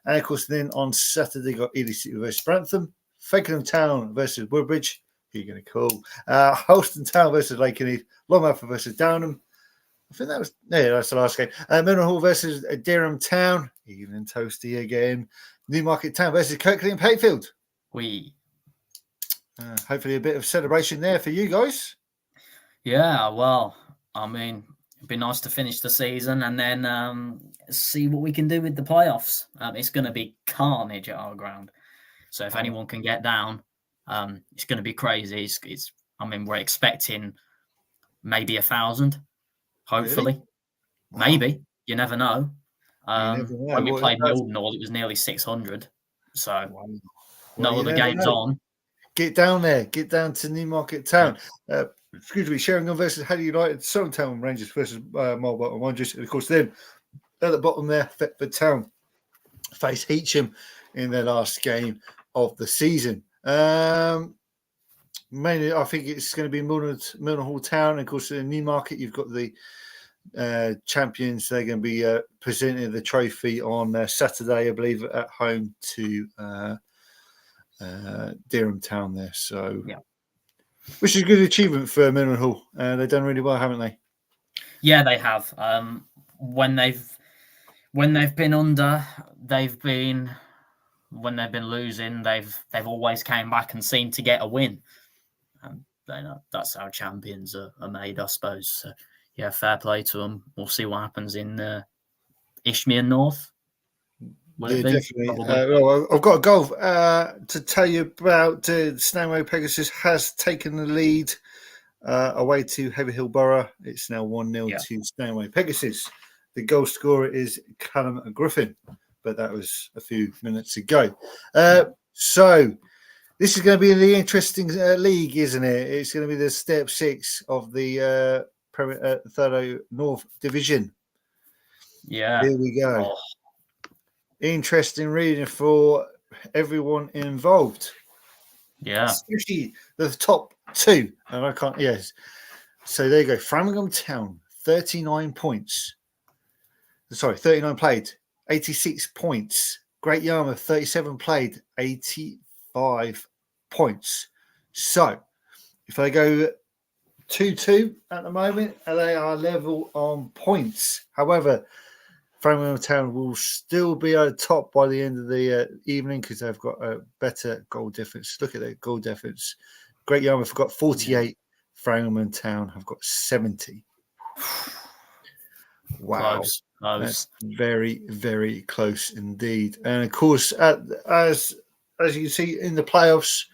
And of course, then on Saturday, got Ely City versus Brantham, Fakenham Town versus Woodbridge, You're going to call. Holston Town versus Lakenheath. Longmouth versus Downham. I think that's the last game. Mildenhall versus Dereham Town. Even toasty again. Newmarket Town versus Kirkley and Pakefield. Hopefully a bit of celebration there for you guys. Yeah, well, I mean, it'd be nice to finish the season and then see what we can do with the playoffs. It's going to be carnage at our ground. So if anyone can get down, it's going to be crazy. We're expecting maybe 1,000, hopefully. Really? Wow. Maybe. You never know. When we played Mildenhall, it was nearly 600. So no other games on. Get down there. Get down to Newmarket Town. Excuse me, Sheringham versus Hadley United. Southern Town Rangers versus Marlborough Wanderers. And of course, then at the bottom there, Thetford Town face Heacham in their last game of the season. Mainly, I think it's going to be Mildenhall Town. And of course, in Newmarket, you've got the champions. They're going to be presenting the trophy on Saturday, I believe, at home to Dereham Town there. So, which is a good achievement for Mildenhall. They've done really well, haven't they? Yeah, they have. When they've been under, when they've been losing, they've always came back and seemed to get a win. That's how champions are made, I suppose. So, yeah, fair play to them. We'll see what happens in Ishmere North. Yeah, definitely. I've got a goal to tell you about. Stanway Pegasus has taken the lead away to Heather Hill Borough. It's now 1-0 to Stanway Pegasus. The goal scorer is Callum Griffin, but that was a few minutes ago. So this is going to be the interesting league, isn't it? It's going to be the step 6 of the Thurlow North Division. Yeah. Here we go. Interesting reading for everyone involved. Yeah. Especially the top 2. And I can't, yes. So there you go. Framingham Town, 39 points. Sorry, 39 played, 86 points. Great Yarmouth, 37 played, 85 points. So if they go 2-2 at the moment, they are level on points. However, Framingham Town will still be at the top by the end of the evening because they've got a better goal difference. Look at their goal difference. Great Yarmouth have got 48. Framingham Town have got 70. Wow. Close. That's very, very close indeed. And of course, as you can see in the playoffs,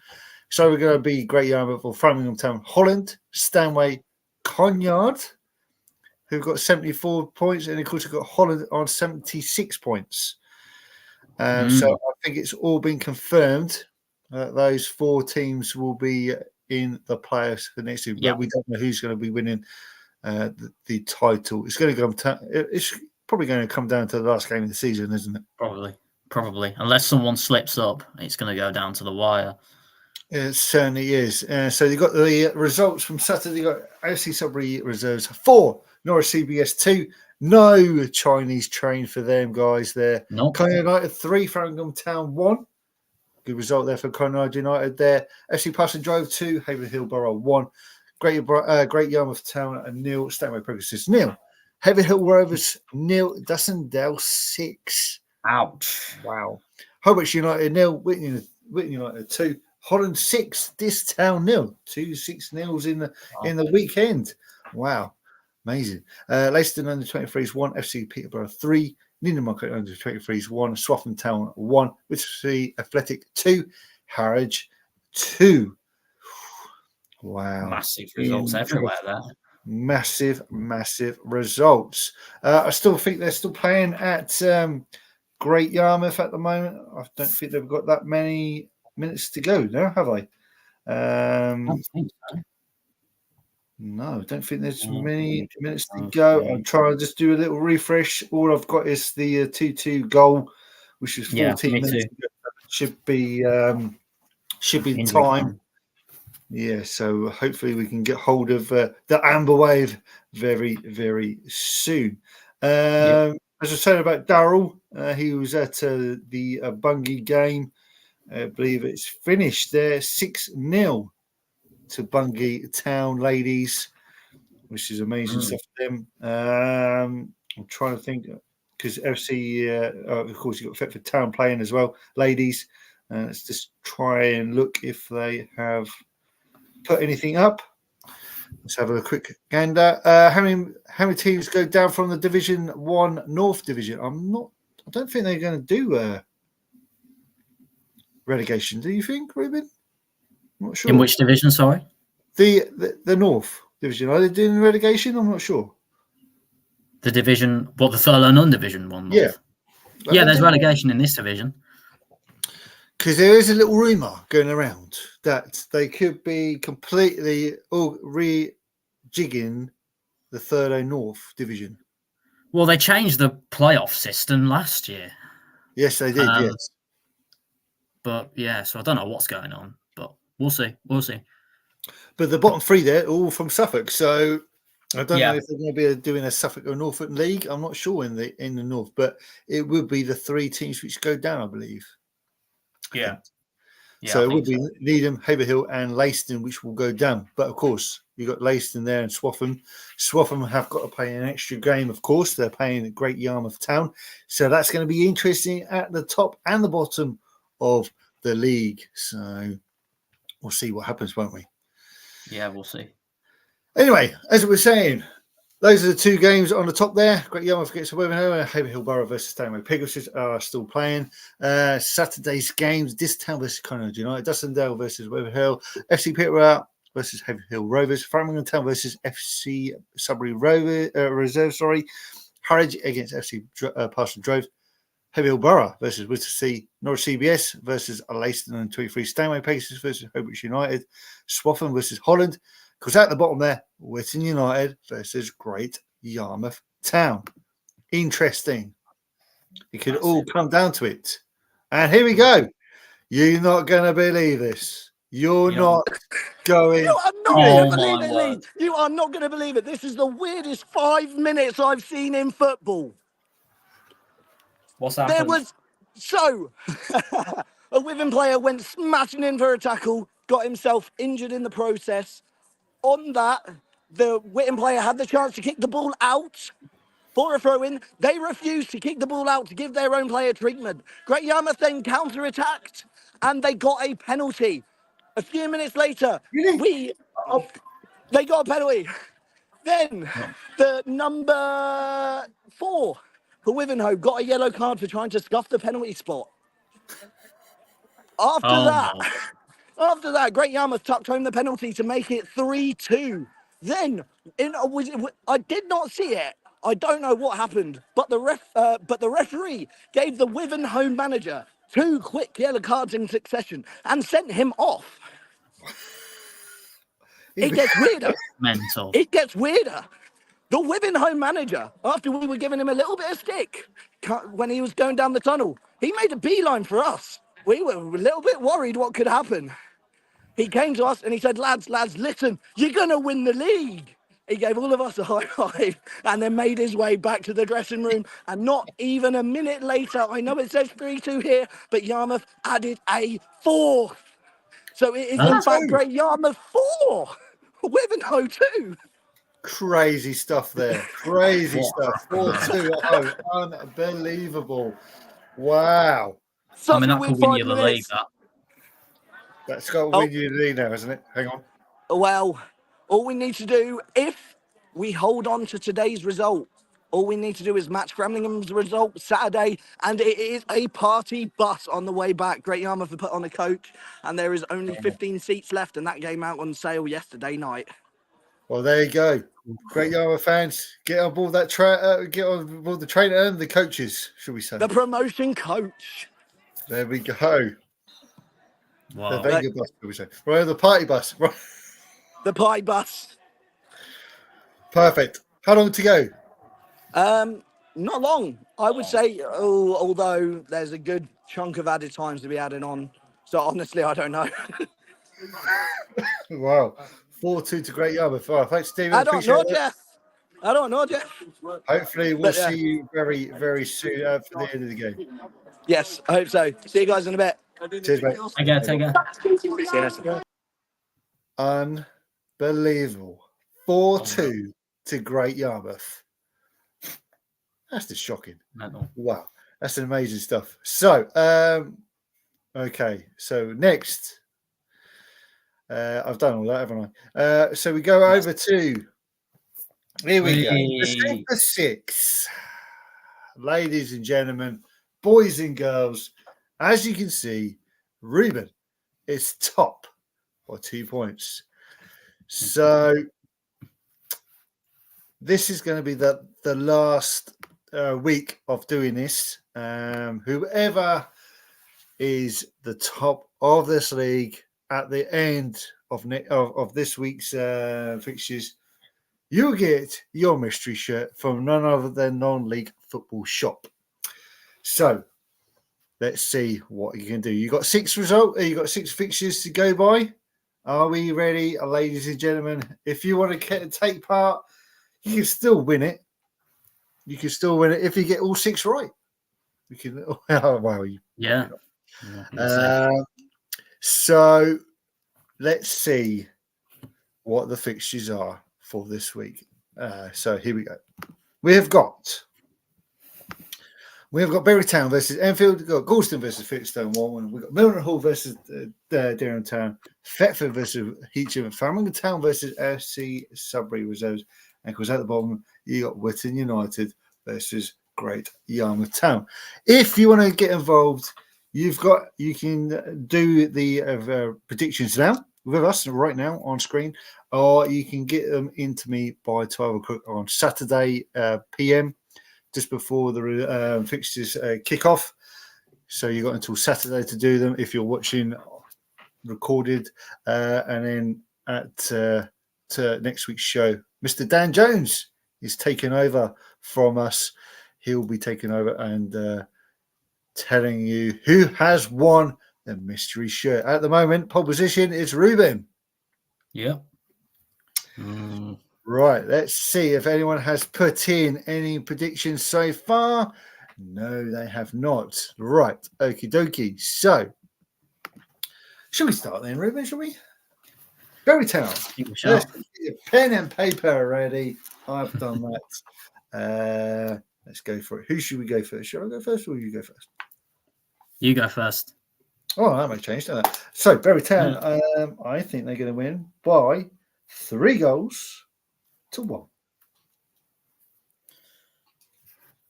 so we're going to be Great Yarmouth or Framingham Town, Holland, Stanway, Conyard, who've got 74 points, and of course we've got Holland on 76 points. So I think it's all been confirmed that those 4 teams will be in the playoffs for next year. But we don't know who's going to be winning the title. It's going to come. It's probably going to come down to the last game of the season, isn't it? Probably. Unless someone slips up, it's going to go down to the wire. It certainly is. So you got the results from Saturday. You got AFC Sudbury Reserves 4, Norwich CBS 2. No Chinese train for them guys there. Nope. Conyard United 3, Framingham Town 1. Good result there for Conyard United there. FC Pass and Drove 2, Haven Hill Borough 1. Great Yarmouth Town and 0. Stanway Pegasus 0. Heavy Hill Rovers 0. Dussendale 6. Ouch. Wow. Hobart United 0. Whitney United 2. Holland 6. Distown 0. 2 6-0s in the weekend. Wow. Amazing. Leicester under 23s 1. FC Peterborough 3. Newmarket under 23s 1. Swaffham Town 1. Witchersley Athletic 2. Harwich 2. Wow. Massive results everywhere there. Massive results. I still think they're still playing at Great Yarmouth at the moment. I don't think they've got that many minutes to go now, have I? I don't think so. No, I don't think there's many minutes to go. I'm trying to just do a little refresh. All I've got is the 2-2 goal, which is 14 minutes. Should be time. Yeah, so hopefully we can get hold of the Amber Wave very, very soon. As I said about Darrell, he was at the Bungay game. I believe it's finished there 6-0 to Bungay Town ladies, which is amazing stuff for them. I'm trying to think because FC, of course, you've got Thetford Town playing as well, ladies. Let's just try and look if they have put anything up. Let's have a quick gander. How many teams go down from the Division 1 North Division? I don't think they're going to do relegation. Do you think, Ruben? I'm not sure. In which division? Sorry, the North Division. Are they doing relegation? I'm not sure. The division, what, the Thurlow Non-Division one? Yeah. Yeah, there's relegation in this division. Because there is a little rumour going around that they could be completely rejigging the Thurlow North Division. Well, they changed the playoff system last year. Yes, they did, yes. But, yeah, so I don't know what's going on, but we'll see. We'll see. But the bottom three there are all from Suffolk, so I don't know if they're going to be doing a Suffolk or Norfolk League. I'm not sure in the North, but it would be the three teams which go down, I believe. Yeah. So it would be Needham, Haverhill, and Leiston, which will go down. But of course, you've got Leiston there and Swaffham. Swaffham have got to play an extra game, of course. They're playing Great Yarmouth Town. So that's going to be interesting at the top and the bottom of the league. So we'll see what happens, won't we? Yeah, we'll see. Anyway, as we were saying, those are the two games on the top there. Great Yarmouth against Wivenhoe and Haverhill Borough versus Stanway Pegasus are still playing. Saturday's games, Distown versus Conrad United, Dussondale versus Wivenhoe, FC Peterborough versus Haverhill Rovers, Framingham Town versus FC Sudbury Reserve, Harwich against FC Parsons Drove, Haverhill Borough versus Worcester Norwich CBS versus Leiston and 23 Stanway Pegasus versus Hobart United, Swaffham versus Holland. Because at the bottom there, Whitton United versus Great Yarmouth Town. Interesting. It could all come down to it. And here we go. You're not going to believe this. You're not going. You are not going to believe it, Lee. You are not going to believe it. This is the weirdest 5 minutes I've seen in football. What's happened? There was a Wigan player went smashing in for a tackle, got himself injured in the process. On that, the Whitton player had the chance to kick the ball out for a throw-in. They refused to kick the ball out to give their own player treatment. Great Yarmouth then counter-attacked, and they got a penalty. A few minutes later, they got a penalty. Then the number 4 for Wivenhoe got a yellow card for trying to scuff the penalty spot. After that, Great Yarmouth tucked home the penalty to make it 3-2. Then, I did not see it. I don't know what happened, but the referee gave the Wivenhoe manager 2 quick yellow cards in succession and sent him off. It gets weirder. Mental. It gets weirder. The Wivenhoe manager, after we were giving him a little bit of stick when he was going down the tunnel, he made a beeline for us. We were a little bit worried what could happen. He came to us and he said, lads, listen, you're going to win the league. He gave all of us a high five and then made his way back to the dressing room. And not even a minute later, I know it says 3-2 here, but Yarmouth added a 4th. So it is in fact Great Yarmouth 4, Wivenhoe 2. Crazy stuff there. Crazy stuff. 4-2 at home. Unbelievable. Wow. I mean, that could win you the league, that. That's got to win you the league now, hasn't it? Hang on. Well, all we need to do, if we hold on to today's result, all we need to do is match Framlingham's result Saturday, and it is a party bus on the way back. Great Yarmouth have put on a coach, and there is only 15 seats left, and that came out on sale yesterday night. Well, there you go. Great Yarmouth fans, get on board that get on board the trainer and the coaches, should we say? The promotion coach. There we go. Wow. The Vega bus, should we say? Right, the party bus. Right. The party bus. Perfect. How long to go? Not long. I would say, although there's a good chunk of added times to be added on. So honestly, I don't know. Wow. 4-2 to Great Yarmouth. Well, thanks, Stephen. I don't know, Jeff. Hopefully, we'll see you very, very soon for the end of the game. Yes, I hope so. See you guys in a bit. Cheers, mate. Take care. See you next time. Unbelievable. 4-2 to Great Yarmouth. That's just shocking. Mental. Wow. That's amazing stuff. So, okay. So next, I've done all that, haven't I? So we go over to, here we go. The Super Six. Ladies and gentlemen, boys and girls, as you can see, Ruben is top by 2 points. So this is going to be the last week of doing this. Whoever is the top of this league at the end of this week's fixtures, you get your mystery shirt from none other than Non-League Football Shop. So let's see what you can do. You got 6 fixtures to go by. Are we ready, ladies and gentlemen? If you want to take part, you can still win it. You can still win it if you get all 6 right. You can. Oh, wow. Yeah. So let's see what the fixtures are for this week. So here we go. We have got Bury Town versus Enfield. We've got Galston versus Felixstowe 1-1. We've got Mildenhall versus Dereham Town. Thetford versus Heacham. Farmingham Town versus FC Sudbury Reserves. And of course, at the bottom, you got Whitton United versus Great Yarmouth Town. If you want to get involved, you can do the predictions now with us right now on screen, or you can get them into me by 12 o'clock on Saturday PM, just before the fixtures kick off. So you got until Saturday to do them if you're watching recorded, and then at next week's show, Mr. Dan Jones is taking over from us. He'll be taking over and telling you who has won the mystery shirt. At the moment, pole position is Ruben. Yeah. Right, let's see if anyone has put in any predictions so far. No, they have not. Right, okie dokie. So, should we start then, Ruben? Shall we? Bury Town. Let's get your pen and paper ready. I've done that. Let's go for it. Who should we go first? Shall I go first or you go first? You go first. Oh, that might change, doesn't it? So, Bury Town, I think they're going to win by 3-1.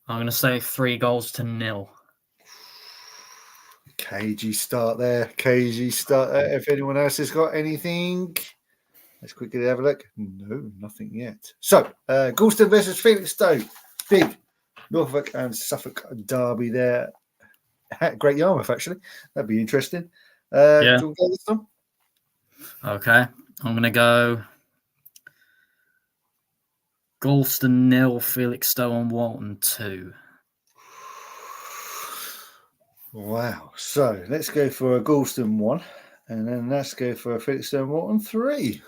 I'm going to say 3-0. Cagey start there. If anyone else has got anything, let's quickly have a look. No, nothing yet. So, Galston versus Felixstowe. Big Norfolk and Suffolk derby there at Great Yarmouth, actually. That'd be interesting. Yeah. Do you want to go this time? Okay. I'm going to go Galston 0, Felixstowe and Walton 2. Wow. So let's go for a Galston 1, and then let's go for a Felixstowe and Walton 3.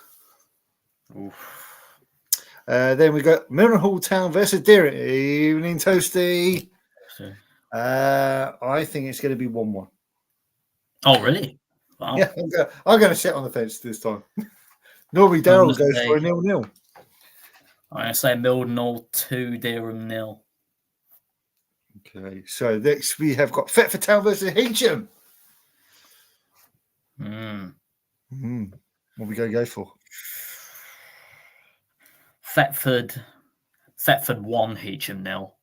Then we got Mildenhall Town versus Dereham. Evening, Toasty. I think it's going to be 1-1. Oh, really? Wow. Yeah, I'm going to sit on the fence this time. Normally, Daryl goes for a 0-0. I'm going to say Mildenhall 2, Dereham 0. Okay, so next we have got Thetford Town versus Heacham. What are we going to go for? Thetford 1, Heacham 0.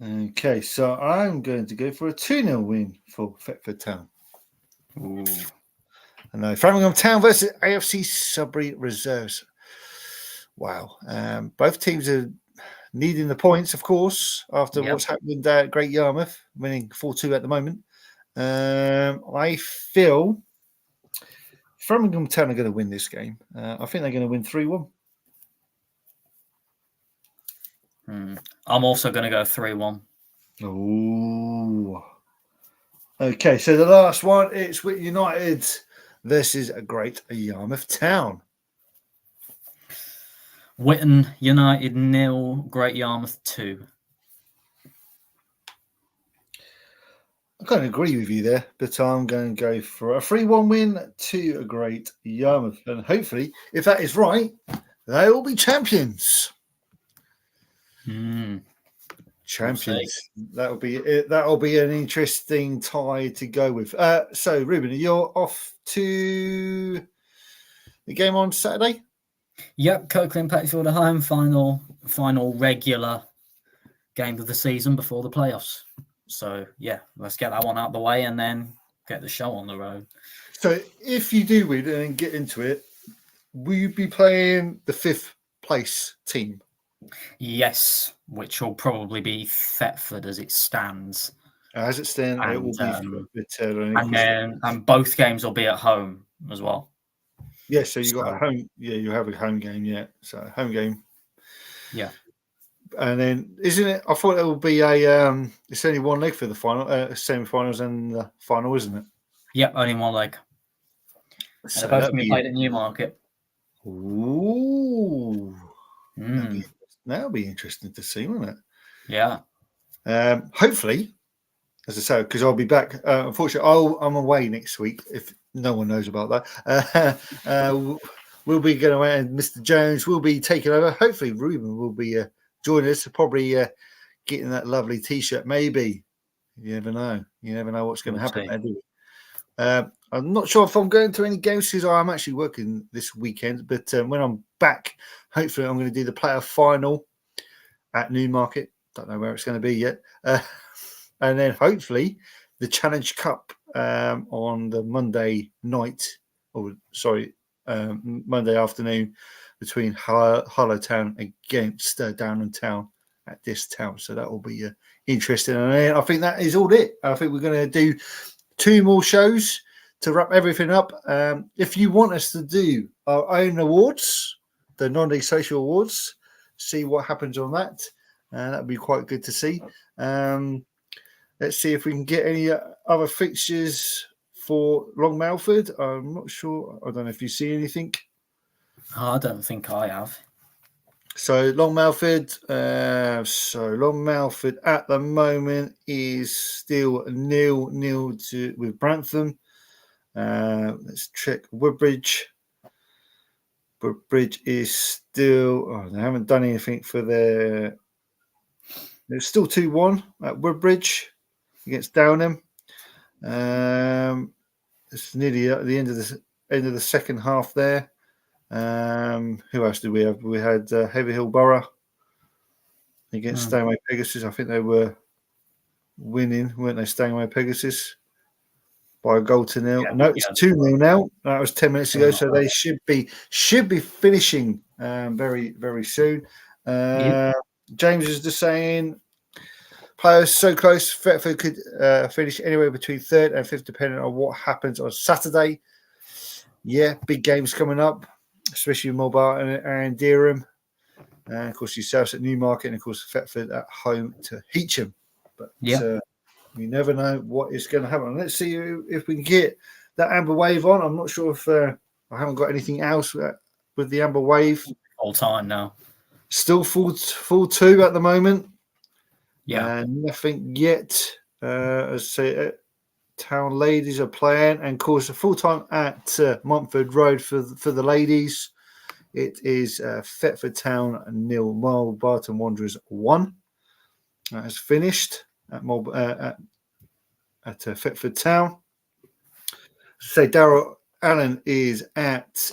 Okay, so I'm going to go for a 2-0 win for Thetford Town. Ooh. And now Framingham Town versus AFC Sudbury Reserves. Wow. Both teams are needing the points, of course, after what's happened at Great Yarmouth, winning 4-2 at the moment. I feel Framingham Town are going to win this game. I think they're going to win 3-1. I'm also going to go 3-1. Oh. Okay, so the last one, it's Whitton United versus a Great Yarmouth Town. Whitton United 0, Great Yarmouth 2. I can't agree with you there, but I'm going to go for a 3-1 win to a Great Yarmouth. And hopefully, if that is right, they will be champions. Champions. That'll be it. That'll be an interesting tie to go with. So, Ruben, you're off to the game on Saturday? Yep, Coquelin Petfield at home, final regular game of the season before the playoffs. So, yeah, let's get that one out of the way and then get the show on the road. So, if you do win and get into it, will you be playing the 5th place team? Yes, which will probably be Thetford as it stands. As it stands, it will be and both games will be at home as well. Yeah, so you got a home. Yeah, you have a home game. Yeah, so home game. Yeah, and then isn't it? I thought it would be a. It's only one leg for the final, semi-finals and the final, isn't it? Yep, only one leg. So they're both going to be played at Newmarket. Ooh, that'll be interesting to see, won't it? Yeah. Hopefully, as I say, because I'll be back. Unfortunately, I'm away next week. If no one knows about that, we'll be going away, and Mr. Jones will be taking over. Hopefully, Ruben will be joining us. Probably getting that lovely T-shirt. Maybe you never know. You never know what's going to happen there, do you? I'm not sure if I'm going to any games because I'm actually working this weekend. But when I'm back, hopefully, I'm going to do the playoff final at Newmarket. Don't know where it's going to be yet. And then hopefully the Challenge Cup on the Monday night, Monday afternoon between Harlow Town against Downham Town at this town. So that will be interesting. And I think that is all it. I think we're going to do 2 more shows to wrap everything up. If you want us to do our own awards, the non-league social awards, see what happens on that. That'd be quite good to see. Let's see if we can get any other fixtures for Long Melford. I'm not sure. I don't know if you see anything. I don't think I have. So Long Melford. Long Melford at the moment is still 0-0 with Brantham. Let's check Woodbridge. Woodbridge is still. They haven't done anything for their. It's still 2-1 at Woodbridge against Downham. It's nearly at the end of the second half there. Who else did we have? We had Heavy Hill Borough against Stanway Pegasus. I think they were winning, weren't they? Stanway Pegasus by a goal to 0. No, it's 2-0 now. That was 10 minutes ago, so they should be finishing very, very soon. James is just saying, players so close, Thetford could finish anywhere between 3rd and 5th, depending on what happens on Saturday. Yeah, big games coming up, especially Mobile and Dereham. And of course, yourselves at Newmarket, and of course, Thetford at home to Heacham. But we never know what is going to happen. Let's see if we can get that Amber Wave on. I'm not sure if I haven't got anything else with the Amber Wave. All time now. Still full 2 at the moment. Yeah. Nothing yet. As I say, Town ladies are playing, and of course, full time at Montford Road for the ladies. It is Thetford Town 0, Marble Barton Wanderers 1. That has finished at Thetford Town. So Darryl Allen is at.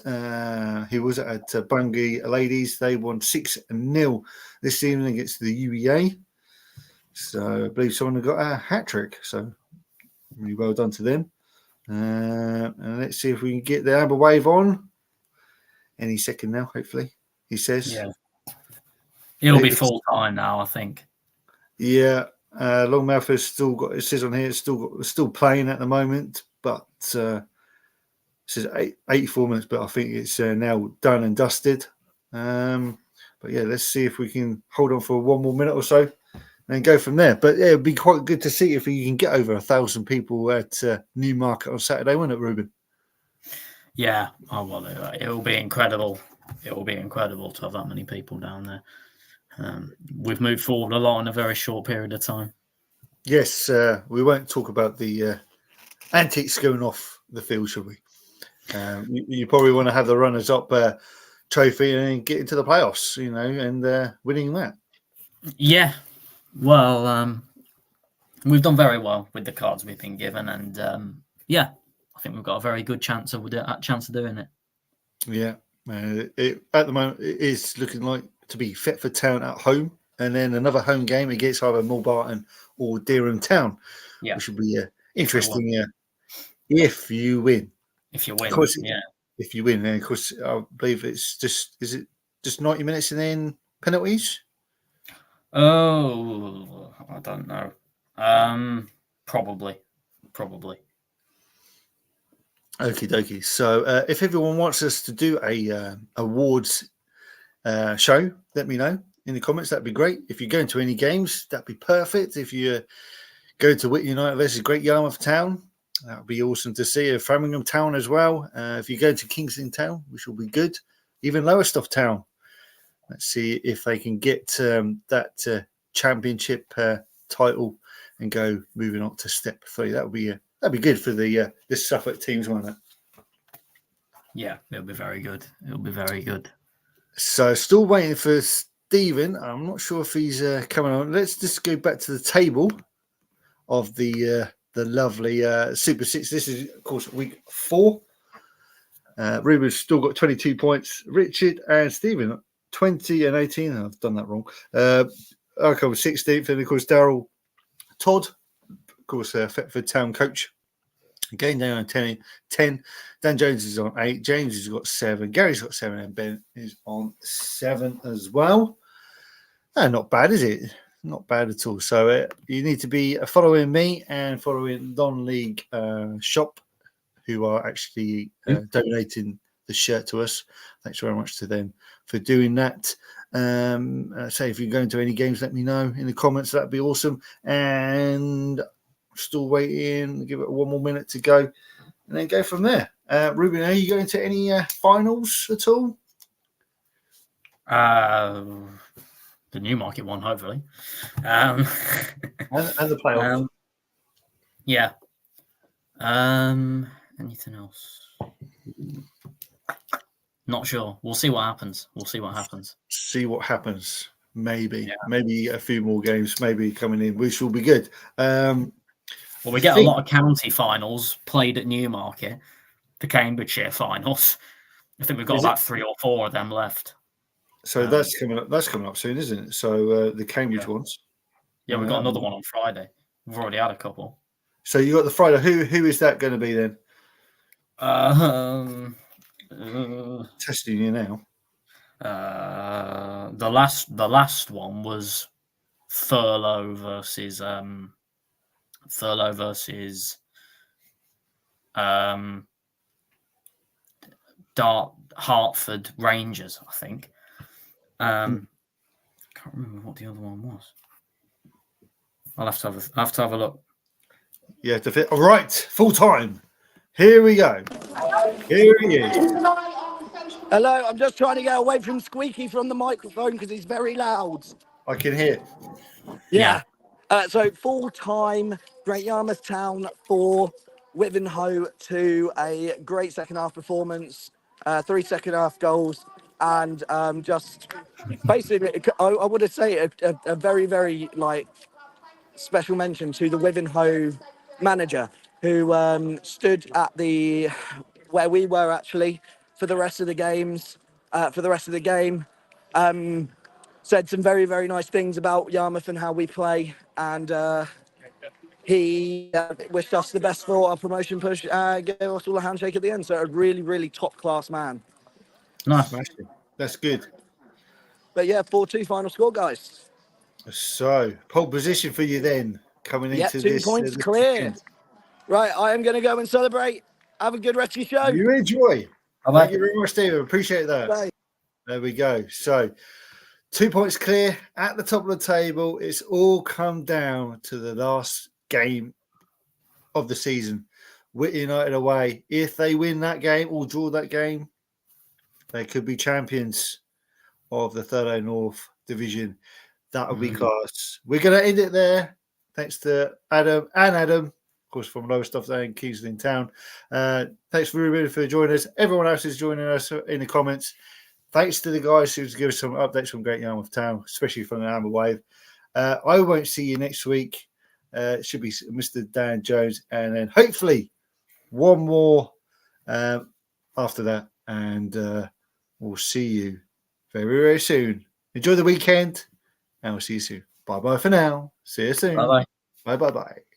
He was at Bungay ladies. They won 6-0 this evening against the UEA. So I believe someone got a hat trick. So really well done to them. And let's see if we can get the Amber Wave on any second now, hopefully, he says. Yeah. It'll be full time now, I think. Yeah. Long Melford still got, it says on here, it's still playing at the moment, but it says 84 minutes, but I think it's now done and dusted. But yeah, let's see if we can hold on for 1 more minute or so and go from there. But yeah, it'd be quite good to see if you can get over 1,000 people at Newmarket on Saturday, wouldn't it, Ruben? Yeah, it will be incredible. It will be incredible to have that many people down there. We've moved forward a lot in a very short period of time. Yes, we won't talk about the antics going off the field, shall we? You probably want to have the runners-up trophy and get into the playoffs, and winning that. Yeah, well, we've done very well with the cards we've been given, and I think we've got a very good chance of doing it. Yeah, at the moment it is looking like to be Thetford Town at home, and then another home game against either Mulbarton or Dereham Town, which will be interesting. If you win, if you win, if you win, then of course I believe is it just 90 minutes and then penalties? Oh, I don't know. Probably. Okie dokie. So if everyone wants us to do a awards show, let me know in the comments. That'd be great. If you're going to any games, that'd be perfect. If you go to Whitney United versus Great Yarmouth Town, that would be awesome to see. Framingham Town as well. If you go to Kingston Town, which will be good. Even Lowestoft Town. Let's see if they can get that championship title and go moving on to step 3. That'd be good for the Suffolk teams, won't it? Yeah, it'll be very good. So still waiting for Stephen. I'm not sure if he's coming on. Let's just go back to the table of the lovely Super 6. This is, of course, week 4. Ruben's still got 22 points. Richard and Stephen, 20 and 18. I've done that wrong. I come 16th. And, of course, Daryl Todd, of course, Thetford Town coach. Again, down on 10. Dan Jones is on 8. James has got 7. Gary's got 7. And Ben is on 7 as well. Not bad, is it? Not bad at all. So you need to be following me and following Non-League Shop, who are actually donating the shirt to us. Thanks very much to them for doing that. Say if you're going to any games, let me know in the comments. That'd be awesome. And still waiting. Give it 1 more minute to go, and then go from there. Ruben, are you going to any finals at all? The Newmarket one, hopefully. And the playoffs. Yeah. Anything else? Not sure. We'll see what happens. See what happens. Maybe a few more games maybe coming in, which will be good. Well, we get a lot of county finals played at Newmarket, the Cambridgeshire finals. I think we've got about 3 or 4 of them left. So that's coming up. That's coming up soon, isn't it? So the Cambridge ones. Yeah, we've got another one on Friday. We've already had a couple. So you got the Friday. Who is that going to be then? Testing you now. The last one was Thurlow versus Hertford Rangers, I think. Can't remember what the other one was. I'll have to have a look. Yeah, to fit. All right, full time. Here we go. Here he is. Hello, I'm just trying to get away from Squeaky from the microphone because he's very loud. I can hear. Yeah. So full-time, Great Yarmouth Town 4, Wivenhoe 2, a great second-half performance, 3 second-half goals, and just basically, I would say a very, very, special mention to the Wivenhoe manager who stood at where we were actually for the rest of the games, said some very, very nice things about Yarmouth and how we play, and he wished us the best for our promotion push, gave us all a handshake at the end. So a really, really top-class man. Nice. That's good. But yeah, 4-2 final score, guys. So, pole position for you then, coming into 2 this. 2 points clear. Right, I am going to go and celebrate. Have a good rest of your show. You enjoy. Bye-bye. Thank you very much, Stephen. Appreciate that. Bye. There we go. So, 2 points clear at the top of the table. It's all come down to the last game of the season. Whitney United away. If they win that game or draw that game, they could be champions of the Thurlow North Division. That would be class. We're going to end it there. Thanks to Adam, of course, from Lowestoft and Kingsley in Town. Thanks Ruben for joining us. Everyone else is joining us in the comments. Thanks to the guys who give us some updates from Great Yarmouth Town, especially from the Amber Wave. I won't see you next week. It should be Mr. Dan Jones, and then hopefully one more after that. And we'll see you very, very soon. Enjoy the weekend, and we'll see you soon. Bye-bye for now. See you soon. Bye-bye. Bye-bye-bye.